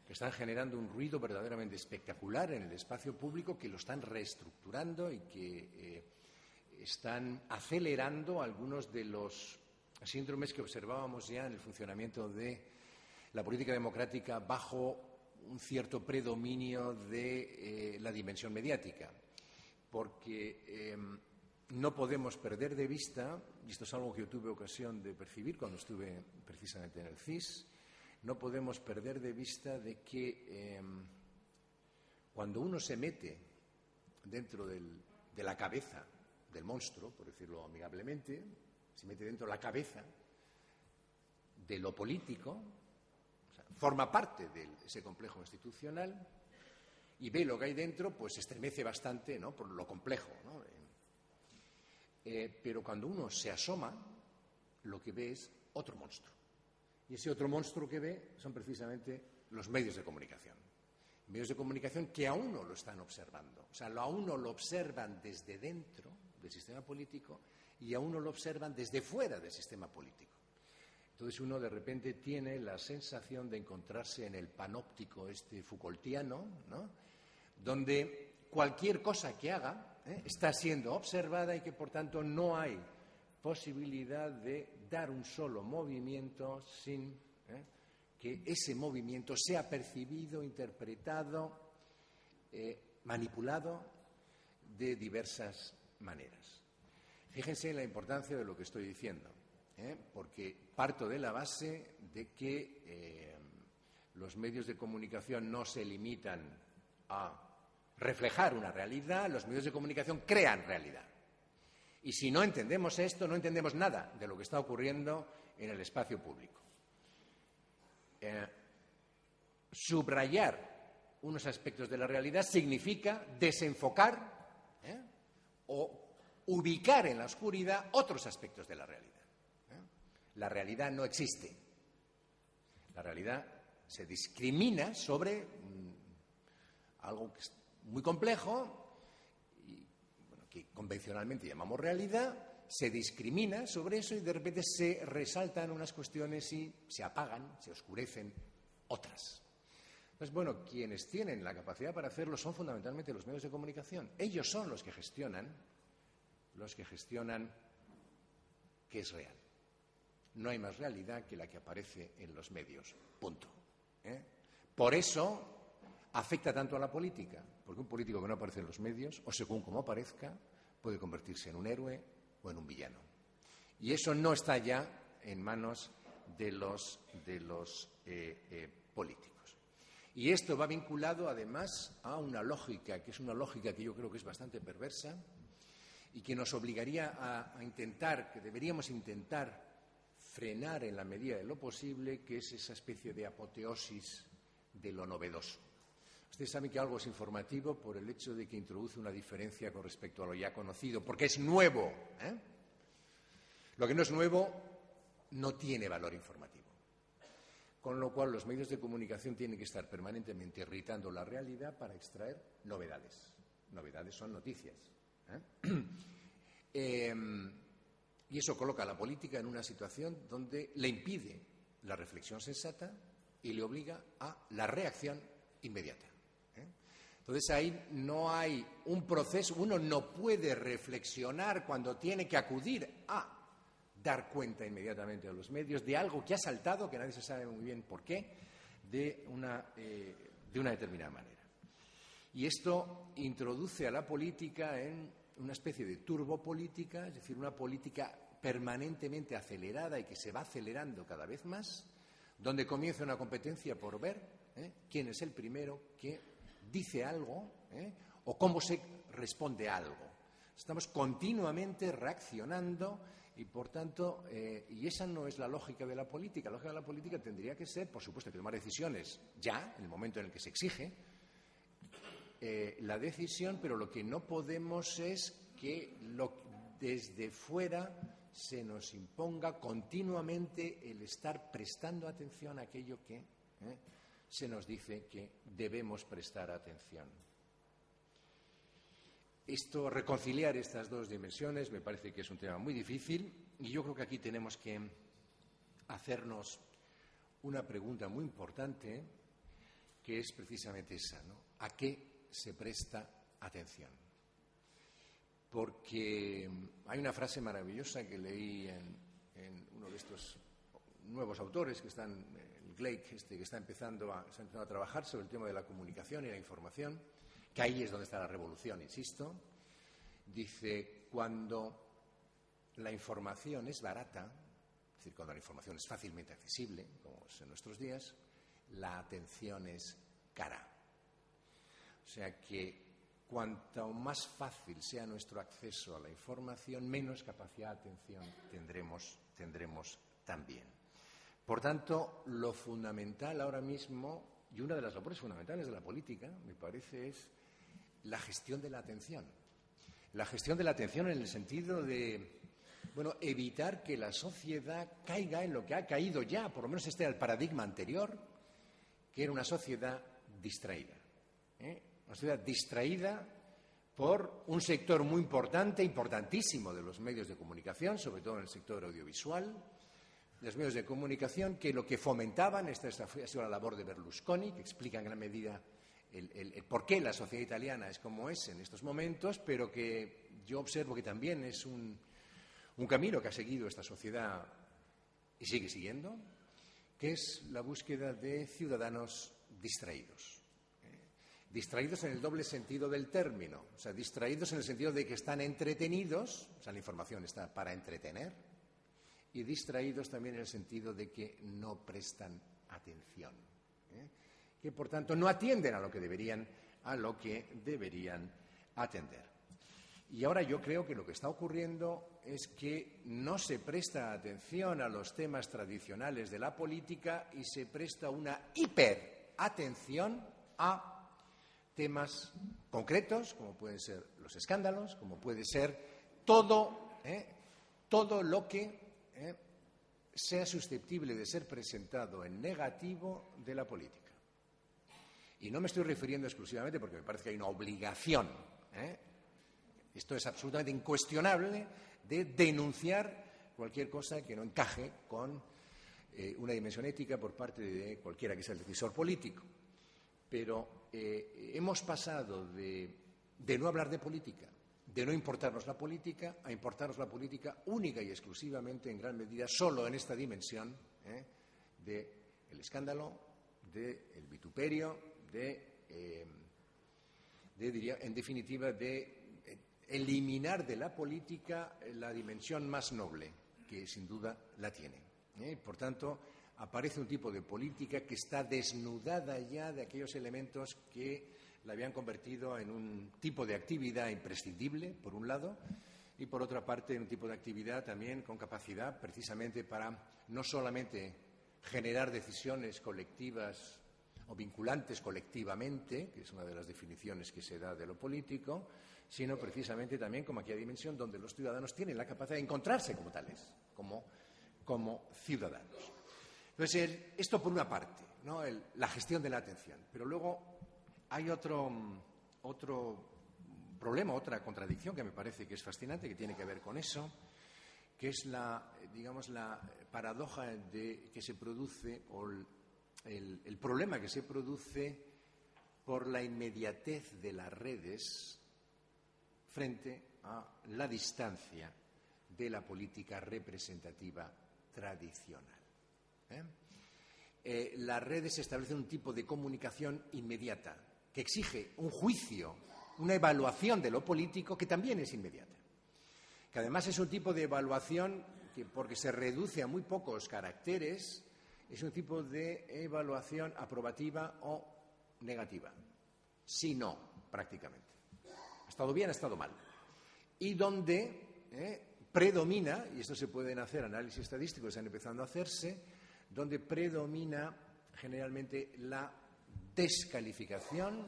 que están generando un ruido verdaderamente espectacular en el espacio público, que lo están reestructurando y que están acelerando algunos de los síndromes que observábamos ya en el funcionamiento de la política democrática bajo un cierto predominio de la dimensión mediática. Porque no podemos perder de vista, y esto es algo que yo tuve ocasión de percibir cuando estuve precisamente en el CIS, no podemos perder de vista de que cuando uno se mete dentro de la cabeza del monstruo, por decirlo amigablemente, se mete dentro de la cabeza de lo político, o sea, forma parte de ese complejo institucional y ve lo que hay dentro, pues se estremece bastante, ¿no?, por lo complejo, ¿no? Pero cuando uno se asoma, lo que ve es otro monstruo. Y ese otro monstruo que ve son precisamente los medios de comunicación. Medios de comunicación que a uno lo están observando. O sea, a uno lo observan desde dentro del sistema político y a uno lo observan desde fuera del sistema político. Entonces uno de repente tiene la sensación de encontrarse en el panóptico Foucaultiano, ¿no?, donde cualquier cosa que haga está siendo observada y que por tanto no hay posibilidad de dar un solo movimiento sin que ese movimiento sea percibido, interpretado, manipulado de diversas maneras. Fíjense en la importancia de lo que estoy diciendo, porque parto de la base de que los medios de comunicación no se limitan a reflejar una realidad, los medios de comunicación crean realidad. Y si no entendemos esto, no entendemos nada de lo que está ocurriendo en el espacio público. Subrayar unos aspectos de la realidad significa desenfocar o ubicar en la oscuridad otros aspectos de la realidad. La realidad no existe. La realidad se discrimina sobre algo que es muy complejo y que convencionalmente llamamos realidad, se discrimina sobre eso y de repente se resaltan unas cuestiones y se apagan, se oscurecen otras. Entonces, bueno, quienes tienen la capacidad para hacerlo son fundamentalmente los medios de comunicación. Ellos son los que gestionan qué es real. No hay más realidad que la que aparece en los medios. Punto. Por eso afecta tanto a la política, porque un político que no aparece en los medios, o según como aparezca, puede convertirse en un héroe o en un villano. Y eso no está ya en manos de los políticos. Y esto va vinculado, además, a una lógica, que es una lógica que yo creo que es bastante perversa y que nos obligaría a intentar, que deberíamos intentar frenar en la medida de lo posible, que es esa especie de apoteosis de lo novedoso. Ustedes saben que algo es informativo por el hecho de que introduce una diferencia con respecto a lo ya conocido, porque es nuevo. Lo que no es nuevo no tiene valor informativo. Con lo cual, los medios de comunicación tienen que estar permanentemente irritando la realidad para extraer novedades. Novedades son noticias. Y eso coloca a la política en una situación donde le impide la reflexión sensata y le obliga a la reacción inmediata. Entonces ahí no hay un proceso, uno no puede reflexionar cuando tiene que acudir a dar cuenta inmediatamente a los medios de algo que ha saltado, que nadie se sabe muy bien por qué, de una determinada manera. Y esto introduce a la política en una especie de turbopolítica, es decir, una política permanentemente acelerada y que se va acelerando cada vez más, donde comienza una competencia por ver quién es el primero que dice algo o cómo se responde a algo. Estamos continuamente reaccionando y, por tanto, y esa no es la lógica de la política. La lógica de la política tendría que ser, por supuesto, que tomar decisiones ya, en el momento en el que se exige la decisión, pero lo que no podemos es que desde fuera se nos imponga continuamente el estar prestando atención a aquello que se nos dice que debemos prestar atención. Reconciliar estas dos dimensiones me parece que es un tema muy difícil y yo creo que aquí tenemos que hacernos una pregunta muy importante, que es precisamente esa, ¿no? ¿A qué se presta atención? Porque hay una frase maravillosa que leí en uno de estos nuevos autores que están, el Gleick, que está empezando a trabajar sobre el tema de la comunicación y la información, que ahí es donde está la revolución, insisto. Dice, cuando la información es barata, es decir, cuando la información es fácilmente accesible, como es en nuestros días, la atención es cara. O sea que cuanto más fácil sea nuestro acceso a la información, menos capacidad de atención tendremos también. Por tanto, lo fundamental ahora mismo, y una de las labores fundamentales de la política, me parece, es la gestión de la atención. La gestión de la atención en el sentido de, evitar que la sociedad caiga en lo que ha caído ya, por lo menos este era el paradigma anterior, que era una sociedad distraída. Una sociedad distraída por un sector muy importante, importantísimo de los medios de comunicación, sobre todo en el sector audiovisual, los medios de comunicación que lo que fomentaban, esta ha sido la labor de Berlusconi, que explica en gran medida el por qué la sociedad italiana es como es en estos momentos, pero que yo observo que también es un camino que ha seguido esta sociedad y sigue siguiendo, que es la búsqueda de ciudadanos distraídos. Distraídos en el doble sentido del término, o sea, distraídos en el sentido de que están entretenidos, o sea, la información está para entretener, y distraídos también en el sentido de que no prestan atención, que por tanto no atienden a lo que deberían atender. Y ahora yo creo que lo que está ocurriendo es que no se presta atención a los temas tradicionales de la política y se presta una hiperatención a temas concretos, como pueden ser los escándalos, como puede ser todo lo que sea susceptible de ser presentado en negativo de la política. Y no me estoy refiriendo exclusivamente porque me parece que hay una obligación, esto es absolutamente incuestionable, de denunciar cualquier cosa que no encaje con una dimensión ética por parte de cualquiera que sea el decisor político. Pero hemos pasado de no hablar de política, de no importarnos la política, a importarnos la política única y exclusivamente, en gran medida, solo en esta dimensión del escándalo, del vituperio, diría, en definitiva, de eliminar de la política la dimensión más noble, que sin duda la tiene. Por tanto, aparece un tipo de política que está desnudada ya de aquellos elementos que la habían convertido en un tipo de actividad imprescindible, por un lado, y por otra parte en un tipo de actividad también con capacidad precisamente para no solamente generar decisiones colectivas o vinculantes colectivamente, que es una de las definiciones que se da de lo político, sino precisamente también como aquella dimensión donde los ciudadanos tienen la capacidad de encontrarse como tales, como ciudadanos. Entonces, esto por una parte, ¿no? La gestión de la atención. Pero luego hay otro problema, otra contradicción que me parece que es fascinante, que tiene que ver con eso, que es la paradoja que se produce, o el problema que se produce por la inmediatez de las redes frente a la distancia de la política representativa tradicional. Las redes establecen un tipo de comunicación inmediata que exige un juicio, una evaluación de lo político que también es inmediata. Que además es un tipo de evaluación que, porque se reduce a muy pocos caracteres, es un tipo de evaluación aprobativa o negativa. Sí, no, prácticamente. Ha estado bien, ha estado mal. Y donde predomina, y esto se pueden hacer análisis estadísticos que están empezando a hacerse, donde predomina generalmente la descalificación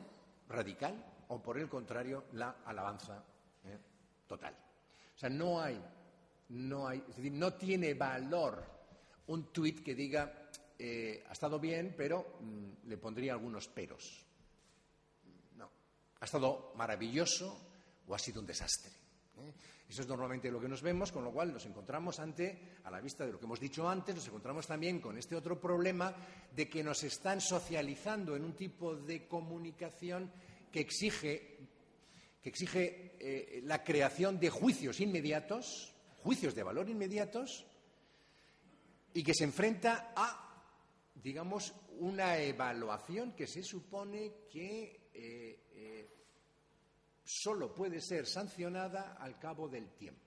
radical o, por el contrario, la alabanza total. O sea, no tiene valor un tuit que diga ha estado bien, pero le pondría algunos peros. No, ha estado maravilloso o ha sido un desastre. Eso es normalmente lo que nos vemos, con lo cual nos encontramos a la vista de lo que hemos dicho antes, nos encontramos también con este otro problema de que nos están socializando en un tipo de comunicación que exige la creación de juicios inmediatos, juicios de valor inmediatos, y que se enfrenta a, digamos, una evaluación que se supone que solo puede ser sancionada al cabo del tiempo.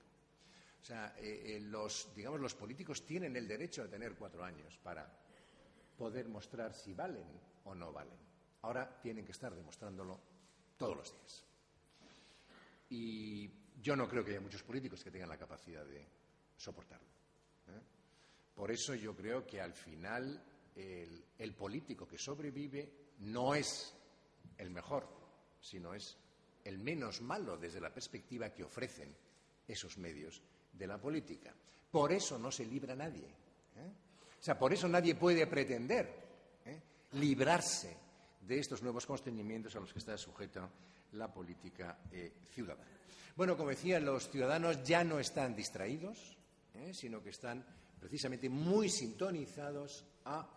O sea, los políticos tienen el derecho a tener 4 años para poder mostrar si valen o no valen. Ahora tienen que estar demostrándolo todos los días. Y yo no creo que haya muchos políticos que tengan la capacidad de soportarlo. Por eso yo creo que al final el político que sobrevive no es el mejor, sino es el menos malo desde la perspectiva que ofrecen esos medios de la política. Por eso no se libra nadie. O sea, por eso nadie puede pretender librarse de estos nuevos constreñimientos a los que está sujeta la política ciudadana. Bueno, como decía, los ciudadanos ya no están distraídos, sino que están precisamente muy sintonizados a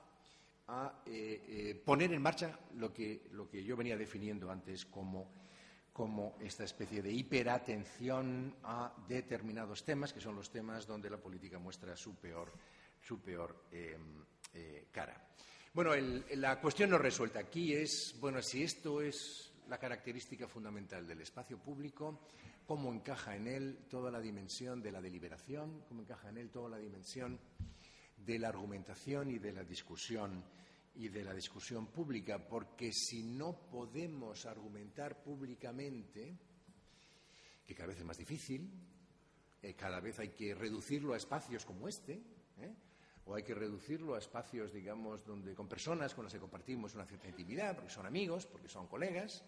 poner en marcha lo que yo venía definiendo antes como esta especie de hiperatención a determinados temas, que son los temas donde la política muestra su peor cara. Bueno, la cuestión no resuelta aquí es, bueno, si esto es la característica fundamental del espacio público, cómo encaja en él toda la dimensión de la deliberación, cómo encaja en él toda la dimensión de la argumentación y de la discusión pública, porque si no podemos argumentar públicamente, que cada vez es más difícil, cada vez hay que reducirlo a espacios como este, o hay que reducirlo a espacios, digamos, donde con personas con las que compartimos una cierta intimidad, porque son amigos, porque son colegas.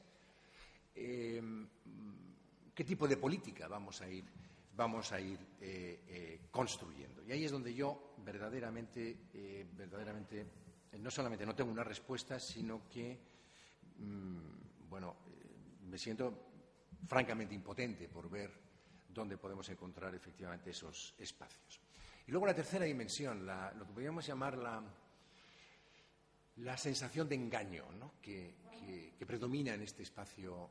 ¿Qué tipo de política vamos a ir construyendo? Y ahí es donde yo verdaderamente no solamente no tengo una respuesta, sino que me siento francamente impotente por ver dónde podemos encontrar efectivamente esos espacios. Y luego la tercera dimensión, lo que podríamos llamar la sensación de engaño, ¿no? que predomina en este espacio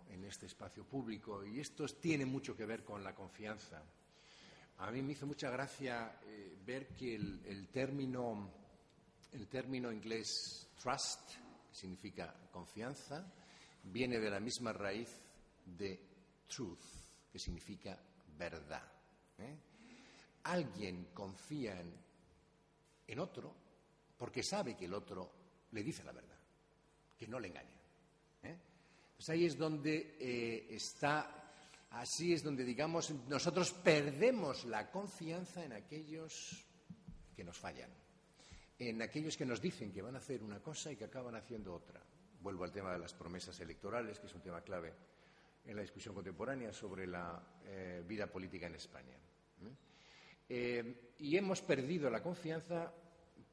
público, y esto tiene mucho que ver con la confianza. A mí me hizo mucha gracia ver que el término inglés trust, que significa confianza, viene de la misma raíz de truth, que significa verdad. Alguien confía en otro porque sabe que el otro le dice la verdad, que no le engaña. Pues ahí es donde digamos, nosotros perdemos la confianza en aquellos que nos fallan, en aquellos que nos dicen que van a hacer una cosa y que acaban haciendo otra. Vuelvo al tema de las promesas electorales, que es un tema clave en la discusión contemporánea sobre la vida política en España. Y hemos perdido la confianza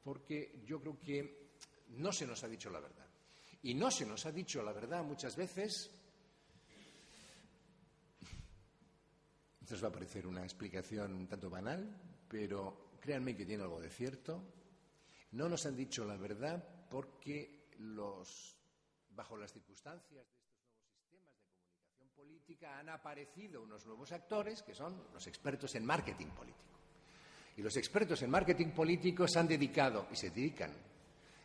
porque yo creo que no se nos ha dicho la verdad. Y no se nos ha dicho la verdad muchas veces. Esto os va a parecer una explicación un tanto banal, pero créanme que tiene algo de cierto. No nos han dicho la verdad porque bajo las circunstancias de estos nuevos sistemas de comunicación política han aparecido unos nuevos actores que son los expertos en marketing político. Y los expertos en marketing político se han dedicado y se dedican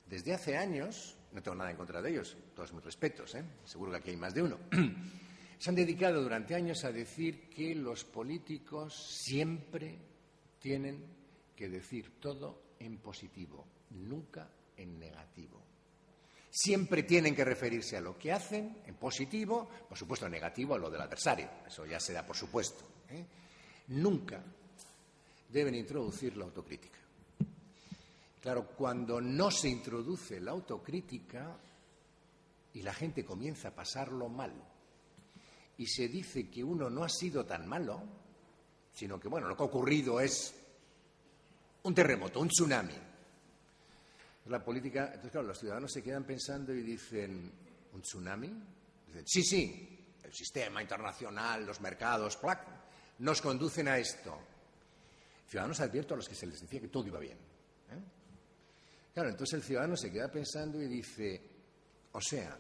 desde hace años, no tengo nada en contra de ellos, todos mis respetos, seguro que aquí hay más de uno, se han dedicado durante años a decir que los políticos siempre tienen que decir todo en positivo, nunca en negativo. Siempre tienen que referirse a lo que hacen en positivo, por supuesto en negativo a lo del adversario, eso ya se da por supuesto. Nunca deben introducir la autocrítica. Claro, cuando no se introduce la autocrítica y la gente comienza a pasarlo mal y se dice que uno no ha sido tan malo, sino que, bueno, lo que ha ocurrido es un terremoto, un tsunami, La política, entonces claro, los ciudadanos se quedan pensando y dicen, ¿un tsunami? Dicen, sí, el sistema internacional, los mercados, ¡plac!, nos conducen a esto. Ciudadanos advierto a los que se les decía que todo iba bien. Claro, entonces el ciudadano se queda pensando y dice, o sea,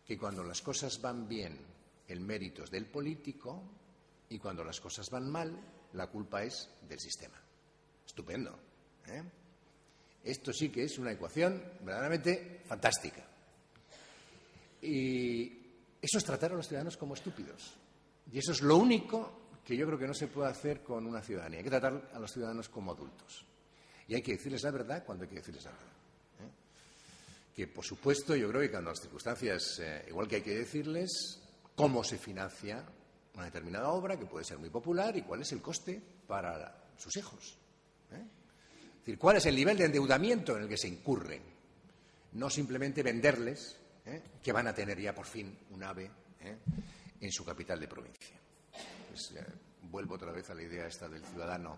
que cuando las cosas van bien, el mérito es del político, y cuando las cosas van mal, la culpa es del sistema. Estupendo. Esto sí que es una ecuación verdaderamente fantástica. Y eso es tratar a los ciudadanos como estúpidos. Y eso es lo único que yo creo que no se puede hacer con una ciudadanía. Hay que tratar a los ciudadanos como adultos. Y hay que decirles la verdad cuando hay que decirles la verdad. Que, por supuesto, yo creo que cuando las circunstancias, igual que hay que decirles cómo se financia una determinada obra, que puede ser muy popular, y cuál es el coste para sus hijos. Es decir, cuál es el nivel de endeudamiento en el que se incurren. No simplemente venderles que van a tener ya por fin un AVE en su capital de provincia. Pues, vuelvo otra vez a la idea esta del ciudadano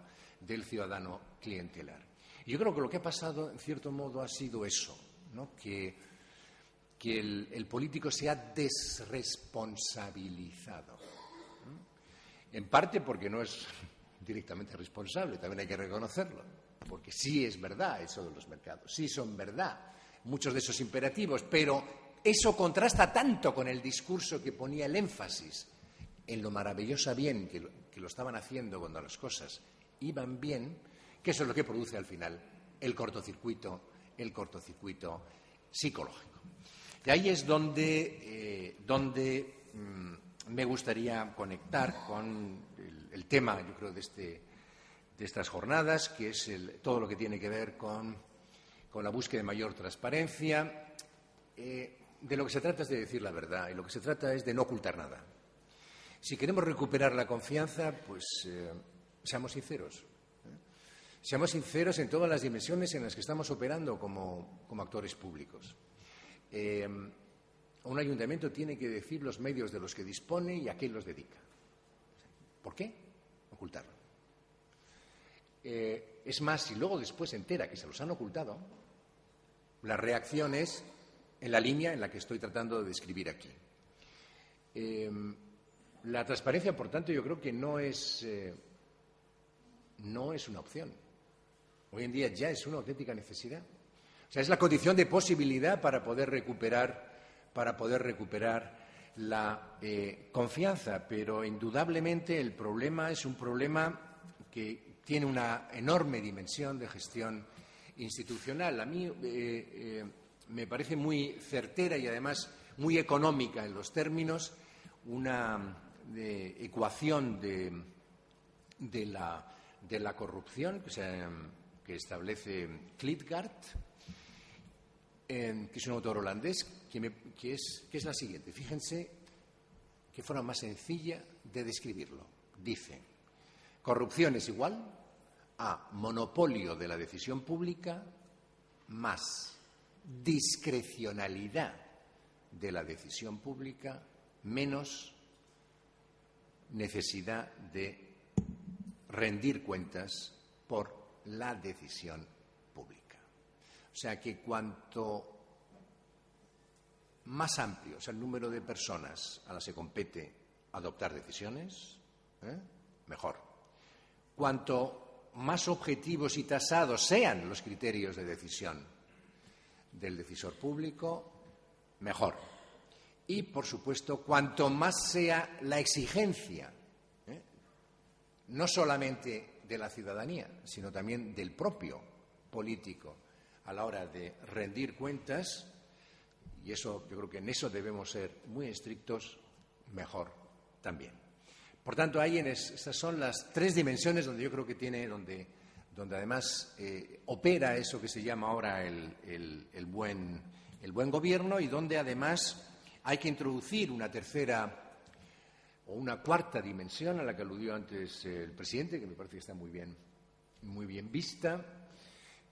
clientelar. Y yo creo que lo que ha pasado, en cierto modo, ha sido eso, ¿no? Que el político se ha desresponsabilizado. En parte porque no es directamente responsable, también hay que reconocerlo, porque sí es verdad eso de los mercados, sí son verdad muchos de esos imperativos, pero eso contrasta tanto con el discurso que ponía el énfasis en lo maravillosa bien que lo estaban haciendo cuando las cosas iban bien, que eso es lo que produce al final el cortocircuito psicológico. Y ahí es donde me gustaría conectar con el tema, yo creo, de estas jornadas, que es todo lo que tiene que ver con la búsqueda de mayor transparencia. De lo que se trata es de decir la verdad, y lo que se trata es de no ocultar nada. Si queremos recuperar la confianza, pues seamos sinceros. Seamos sinceros en todas las dimensiones en las que estamos operando como actores públicos. Un ayuntamiento tiene que decir los medios de los que dispone y a qué los dedica. ¿Por qué? Ocultarlo. Es más, si luego después se entera que se los han ocultado, la reacción es en la línea en la que estoy tratando de describir aquí. La transparencia, por tanto, yo creo que no es una opción. Hoy en día ya es una auténtica necesidad. O sea, es la condición de posibilidad para poder recuperar la confianza, pero indudablemente el problema es un problema que tiene una enorme dimensión de gestión institucional. A mí me parece muy certera y además muy económica en los términos una ecuación de la corrupción que establece Klitgaard, que es un autor holandés, que es la siguiente. Fíjense qué forma más sencilla de describirlo. Dice, corrupción es igual a monopolio de la decisión pública más discrecionalidad de la decisión pública menos necesidad de rendir cuentas por la decisión pública. O sea que cuanto más amplio es el número de personas a las que compete adoptar decisiones, mejor. Cuanto más objetivos y tasados sean los criterios de decisión del decisor público, mejor. Y, por supuesto, cuanto más sea la exigencia, no solamente de la ciudadanía, sino también del propio político a la hora de rendir cuentas, y eso yo creo que en eso debemos ser muy estrictos, mejor también. Por tanto, ahí estas son las tres dimensiones donde yo creo que donde además opera eso que se llama ahora el buen gobierno, y donde además hay que introducir una tercera o una cuarta dimensión a la que aludió antes el presidente, que me parece que está muy bien vista,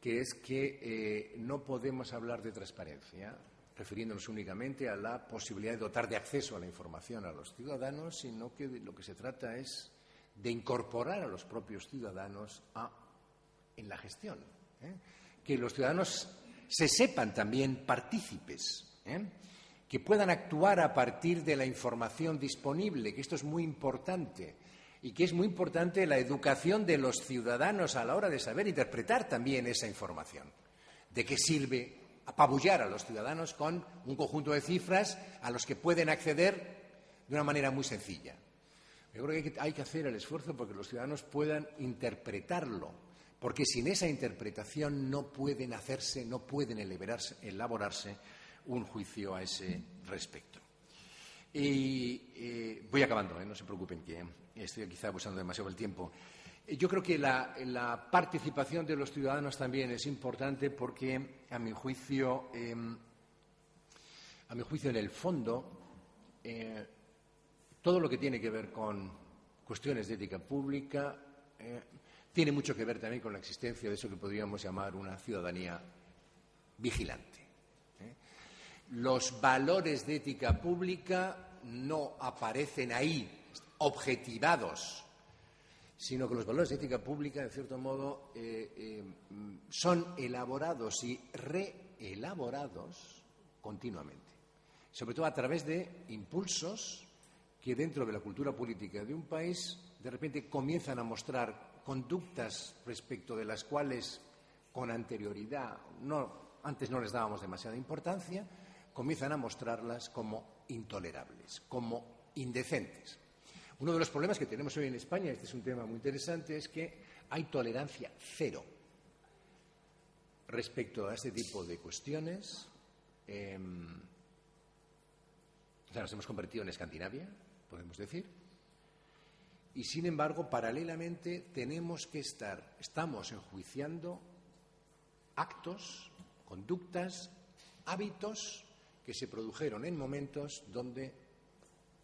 que es que no podemos hablar de transparencia refiriéndonos únicamente a la posibilidad de dotar de acceso a la información a los ciudadanos, sino que de lo que se trata es de incorporar a los propios ciudadanos en la gestión. Que los ciudadanos se sepan también partícipes, que puedan actuar a partir de la información disponible, que esto es muy importante, y que es muy importante la educación de los ciudadanos a la hora de saber interpretar también esa información. ¿De qué sirve apabullar a los ciudadanos con un conjunto de cifras a los que pueden acceder de una manera muy sencilla? Yo creo que hay que hacer el esfuerzo porque los ciudadanos puedan interpretarlo, porque sin esa interpretación no pueden hacerse, no pueden elaborarse un juicio a ese respecto. Y voy acabando, no se preocupen, que estoy quizá abusando demasiado del tiempo. Yo creo que la participación de los ciudadanos también es importante porque, a mi juicio, en el fondo, todo lo que tiene que ver con cuestiones de ética pública tiene mucho que ver también con la existencia de eso que podríamos llamar una ciudadanía vigilante. Los valores de ética pública no aparecen ahí objetivados, sino que los valores de ética pública, de cierto modo, son elaborados y reelaborados continuamente, sobre todo a través de impulsos que dentro de la cultura política de un país de repente comienzan a mostrar conductas respecto de las cuales con anterioridad antes no les dábamos demasiada importancia, comienzan a mostrarlas como intolerables, como indecentes. Uno de los problemas que tenemos hoy en España, este es un tema muy interesante, es que hay tolerancia cero respecto a este tipo de cuestiones. Nos hemos convertido en Escandinavia, podemos decir, y sin embargo, paralelamente, estamos enjuiciando actos, conductas, hábitos que se produjeron en momentos donde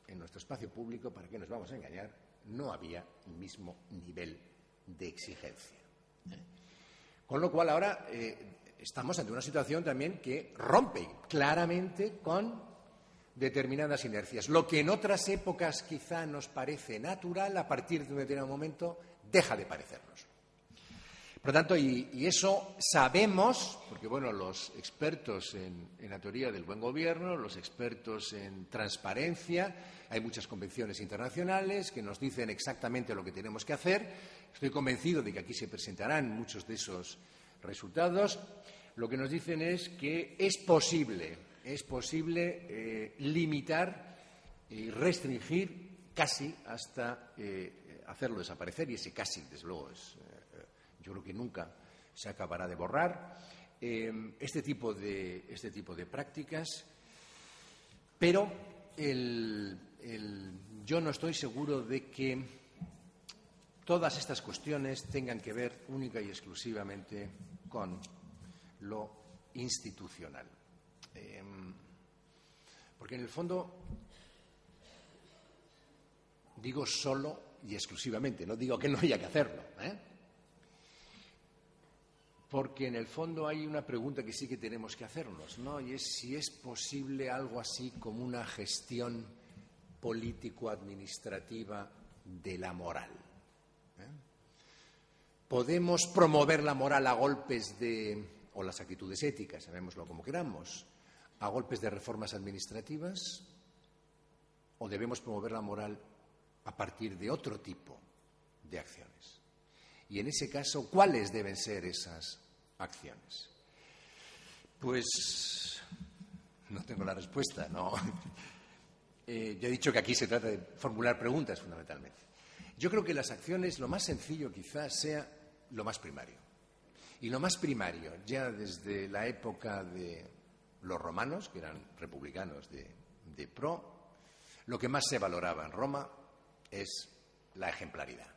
en nuestro espacio público, ¿para qué nos vamos a engañar?, no había el mismo nivel de exigencia. Con lo cual ahora estamos ante una situación también que rompe claramente con determinadas inercias. Lo que en otras épocas quizá nos parece natural, a partir de un determinado momento deja de parecernos. Por lo tanto, y eso sabemos, porque bueno, los expertos en la teoría del buen gobierno, los expertos en transparencia, hay muchas convenciones internacionales que nos dicen exactamente lo que tenemos que hacer. Estoy convencido de que aquí se presentarán muchos de esos resultados. Lo que nos dicen es que es posible limitar y restringir casi hasta hacerlo desaparecer, y ese casi, desde luego, yo creo que nunca se acabará de borrar este tipo de prácticas, pero yo no estoy seguro de que todas estas cuestiones tengan que ver única y exclusivamente con lo institucional. Porque en el fondo, digo solo y exclusivamente, no digo que no haya que hacerlo, porque en el fondo hay una pregunta que sí que tenemos que hacernos, ¿no? Y es si es posible algo así como una gestión político-administrativa de la moral. Podemos promover la moral a golpes o las actitudes éticas, llamémoslo como queramos, a golpes de reformas administrativas, o debemos promover la moral a partir de otro tipo de acciones. Y en ese caso, ¿cuáles deben ser esas acciones? Pues no tengo la respuesta, no. Ya he dicho que aquí se trata de formular preguntas fundamentalmente. Yo creo que las acciones, lo más sencillo quizás sea lo más primario. Y lo más primario, ya desde la época de los romanos, que eran republicanos de pro, lo que más se valoraba en Roma es la ejemplaridad.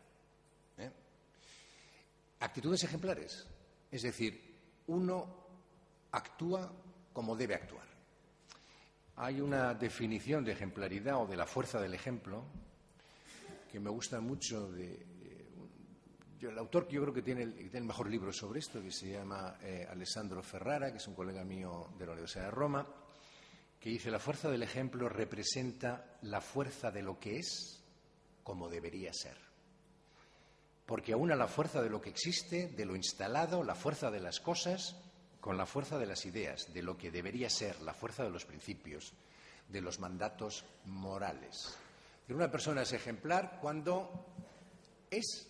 Actitudes ejemplares, es decir, uno actúa como debe actuar. Hay una definición de ejemplaridad o de la fuerza del ejemplo que me gusta mucho el autor que yo creo que tiene el mejor libro sobre esto, que se llama Alessandro Ferrara, que es un colega mío de la Universidad de Roma, que dice: la fuerza del ejemplo representa la fuerza de lo que es como debería ser. Porque aúna la fuerza de lo que existe, de lo instalado, la fuerza de las cosas, con la fuerza de las ideas, de lo que debería ser la fuerza de los principios, de los mandatos morales. Una persona es ejemplar cuando es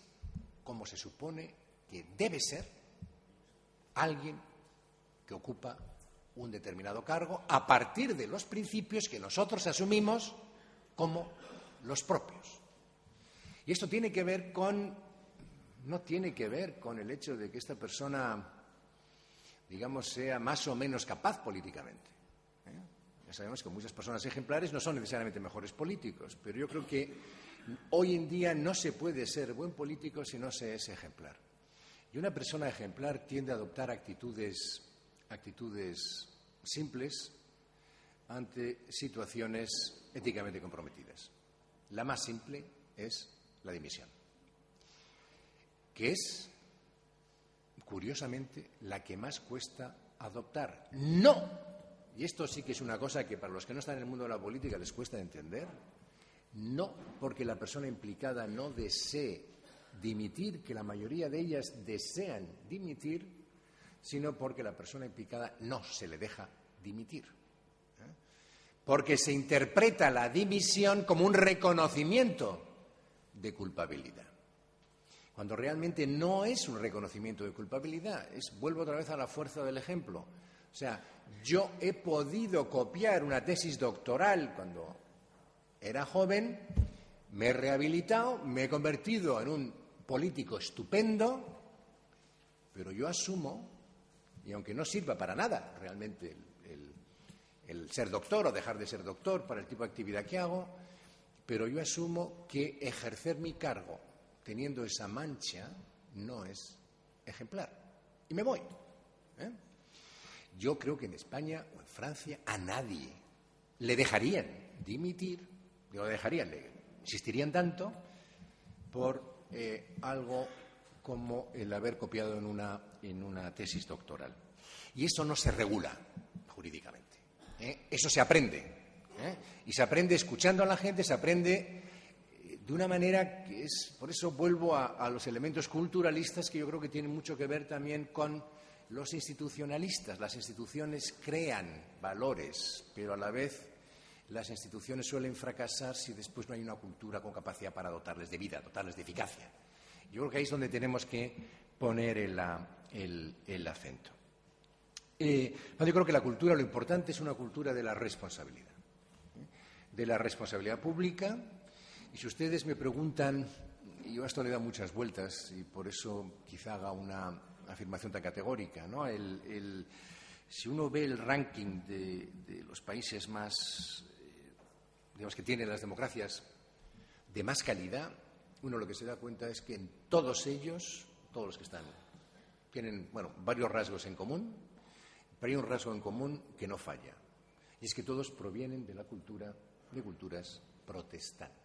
como se supone que debe ser alguien que ocupa un determinado cargo a partir de los principios que nosotros asumimos como los propios. Y esto tiene que ver no tiene que ver con el hecho de que esta persona, digamos, sea más o menos capaz políticamente. Ya sabemos que muchas personas ejemplares no son necesariamente mejores políticos, pero yo creo que hoy en día no se puede ser buen político si no se es ejemplar. Y una persona ejemplar tiende a adoptar actitudes simples ante situaciones éticamente comprometidas. La más simple es la dimisión, que es, curiosamente, la que más cuesta adoptar. No. Y esto sí que es una cosa que para los que no están en el mundo de la política les cuesta entender. No porque la persona implicada no desee dimitir, que la mayoría de ellas desean dimitir, sino porque la persona implicada no se le deja dimitir. Porque se interpreta la dimisión como un reconocimiento de culpabilidad, cuando realmente no es un reconocimiento de culpabilidad. Vuelvo otra vez a la fuerza del ejemplo. O sea, yo he podido copiar una tesis doctoral cuando era joven, me he rehabilitado, me he convertido en un político estupendo, pero yo asumo, y aunque no sirva para nada realmente el ser doctor o dejar de ser doctor para el tipo de actividad que hago, pero yo asumo que ejercer mi cargo teniendo esa mancha no es ejemplar. Y me voy. Yo creo que en España o en Francia a nadie le dejarían dimitir, le insistirían tanto por algo como el haber copiado en una tesis doctoral. Y eso no se regula jurídicamente. Eso se aprende. Y se aprende escuchando a la gente, se aprende de una manera que es... Por eso vuelvo a los elementos culturalistas, que yo creo que tienen mucho que ver también con los institucionalistas. Las instituciones crean valores, pero a la vez las instituciones suelen fracasar si después no hay una cultura con capacidad para dotarles de vida, dotarles de eficacia. Yo creo que ahí es donde tenemos que poner el acento. Yo creo que la cultura, lo importante es una cultura de la responsabilidad pública. Y si ustedes me preguntan, y yo a esto le he dado muchas vueltas y por eso quizá haga una afirmación tan categórica, ¿no? Si uno ve el ranking de los países más, digamos, que tienen las democracias de más calidad, uno lo que se da cuenta es que en todos ellos, todos los que están, tienen, varios rasgos en común, pero hay un rasgo en común que no falla, y es que todos provienen de culturas protestantes.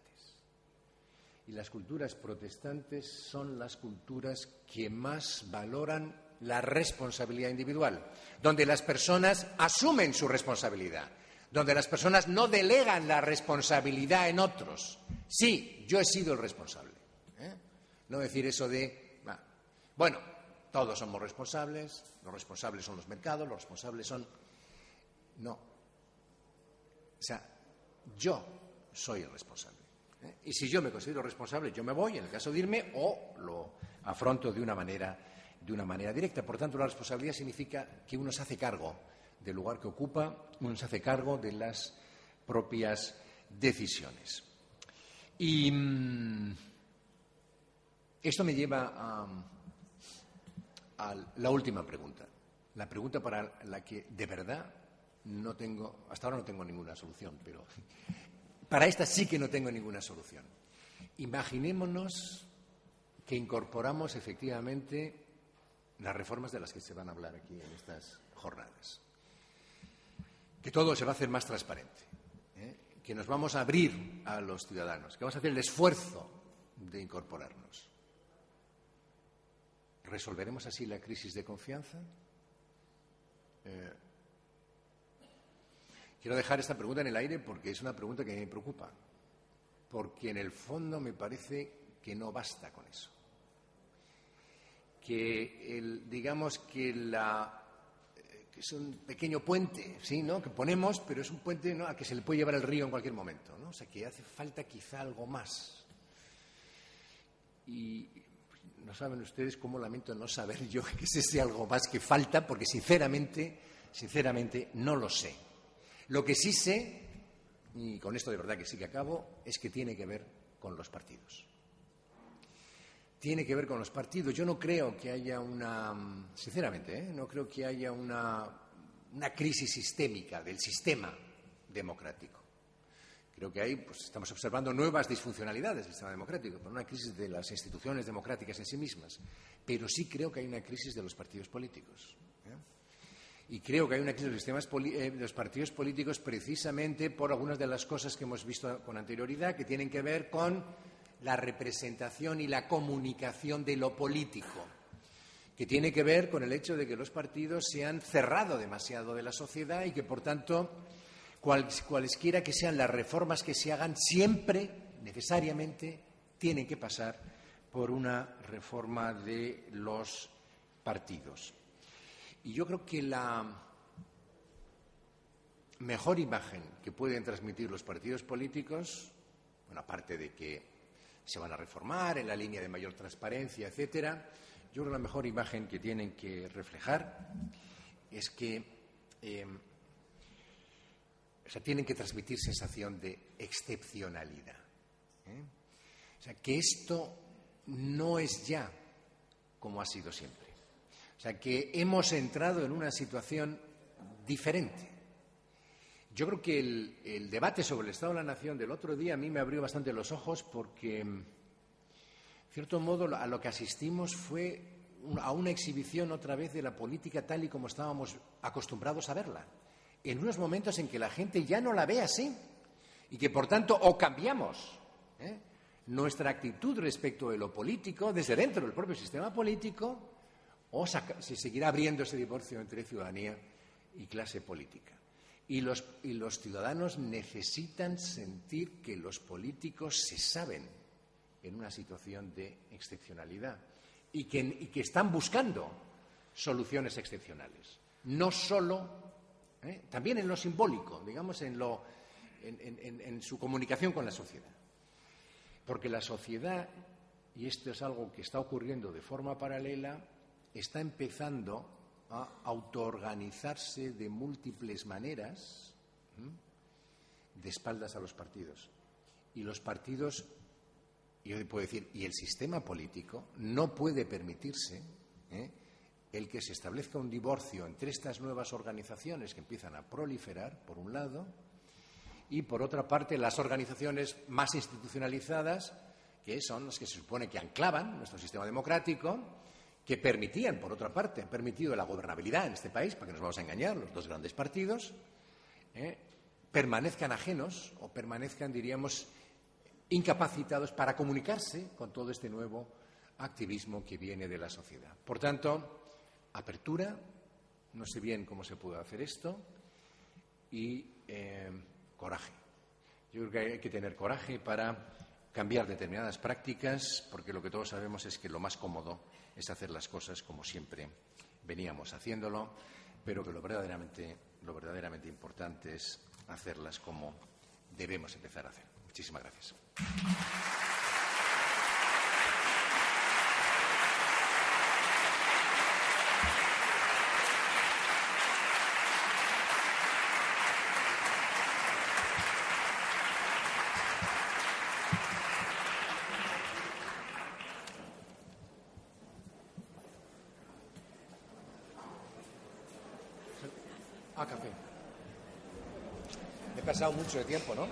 Y las culturas protestantes son las culturas que más valoran la responsabilidad individual, donde las personas asumen su responsabilidad, donde las personas no delegan la responsabilidad en otros. Sí, yo he sido el responsable. No decir eso de, todos somos responsables, los responsables son los mercados, los responsables son... No. O sea, yo soy el responsable. Y si yo me considero responsable, yo me voy, en el caso de irme, o lo afronto de una manera directa. Por tanto, la responsabilidad significa que uno se hace cargo del lugar que ocupa, uno se hace cargo de las propias decisiones. Y esto me lleva a la última pregunta, la pregunta para la que de verdad hasta ahora no tengo ninguna solución, pero para esta sí que no tengo ninguna solución. Imaginémonos que incorporamos efectivamente las reformas de las que se van a hablar aquí en estas jornadas. Que todo se va a hacer más transparente, que nos vamos a abrir a los ciudadanos, que vamos a hacer el esfuerzo de incorporarnos. ¿Resolveremos así la crisis de confianza? Quiero dejar esta pregunta en el aire porque es una pregunta que me preocupa, porque en el fondo me parece que no basta con eso. Que digamos que la que es un pequeño puente, ¿sí?, ¿no?, que ponemos, pero es un puente, ¿no?, al que se le puede llevar el río en cualquier momento, ¿no? O sea, que hace falta quizá algo más. Y no saben ustedes cómo lamento no saber yo qué es ese algo más que falta, porque sinceramente no lo sé. Lo que sí sé, y con esto de verdad que sí que acabo, es que tiene que ver con los partidos. Tiene que ver con los partidos. Yo no creo que haya no creo que haya una crisis sistémica del sistema democrático. Creo que ahí estamos observando nuevas disfuncionalidades del sistema democrático, por una crisis de las instituciones democráticas en sí mismas. Pero sí creo que hay una crisis de los partidos políticos. Y creo que hay una crisis de los partidos políticos precisamente por algunas de las cosas que hemos visto con anterioridad, que tienen que ver con la representación y la comunicación de lo político, que tiene que ver con el hecho de que los partidos se han cerrado demasiado de la sociedad y que, por tanto, cualesquiera que sean las reformas que se hagan, siempre, necesariamente, tienen que pasar por una reforma de los partidos. Y yo creo que la mejor imagen que pueden transmitir los partidos políticos, bueno, aparte de que se van a reformar en la línea de mayor transparencia, etcétera, yo creo que la mejor imagen que tienen que reflejar es que tienen que transmitir sensación de excepcionalidad. O sea, que esto no es ya como ha sido siempre. O sea, que hemos entrado en una situación diferente. Yo creo que el debate sobre el Estado de la Nación del otro día a mí me abrió bastante los ojos porque, en cierto modo, a lo que asistimos fue a una exhibición otra vez de la política tal y como estábamos acostumbrados a verla. En unos momentos en que la gente ya no la ve así y que, por tanto, o cambiamos nuestra actitud respecto de lo político desde dentro del propio sistema político o se seguirá abriendo ese divorcio entre ciudadanía y clase política. Y los ciudadanos necesitan sentir que los políticos se saben en una situación de excepcionalidad y que están buscando soluciones excepcionales. No solo, también en lo simbólico, digamos, en su comunicación con la sociedad. Porque la sociedad, y esto es algo que está ocurriendo de forma paralela, está empezando a autoorganizarse de múltiples maneras de espaldas a los partidos. Y los partidos, yo puedo decir, y el sistema político no puede permitirse el que se establezca un divorcio entre estas nuevas organizaciones que empiezan a proliferar, por un lado, y por otra parte las organizaciones más institucionalizadas, que son las que se supone que anclaban nuestro sistema democrático, que permitían, por otra parte, han permitido la gobernabilidad en este país, para que nos vamos a engañar, los dos grandes partidos, permanezcan ajenos o permanezcan, diríamos, incapacitados para comunicarse con todo este nuevo activismo que viene de la sociedad. Por tanto, apertura, no sé bien cómo se puede hacer esto, y coraje. Yo creo que hay que tener coraje para cambiar determinadas prácticas, porque lo que todos sabemos es que lo más cómodo es hacer las cosas como siempre veníamos haciéndolo, pero que lo verdaderamente importante es hacerlas como debemos empezar a hacer. Muchísimas gracias. Café. Me he pasado mucho de tiempo, ¿no?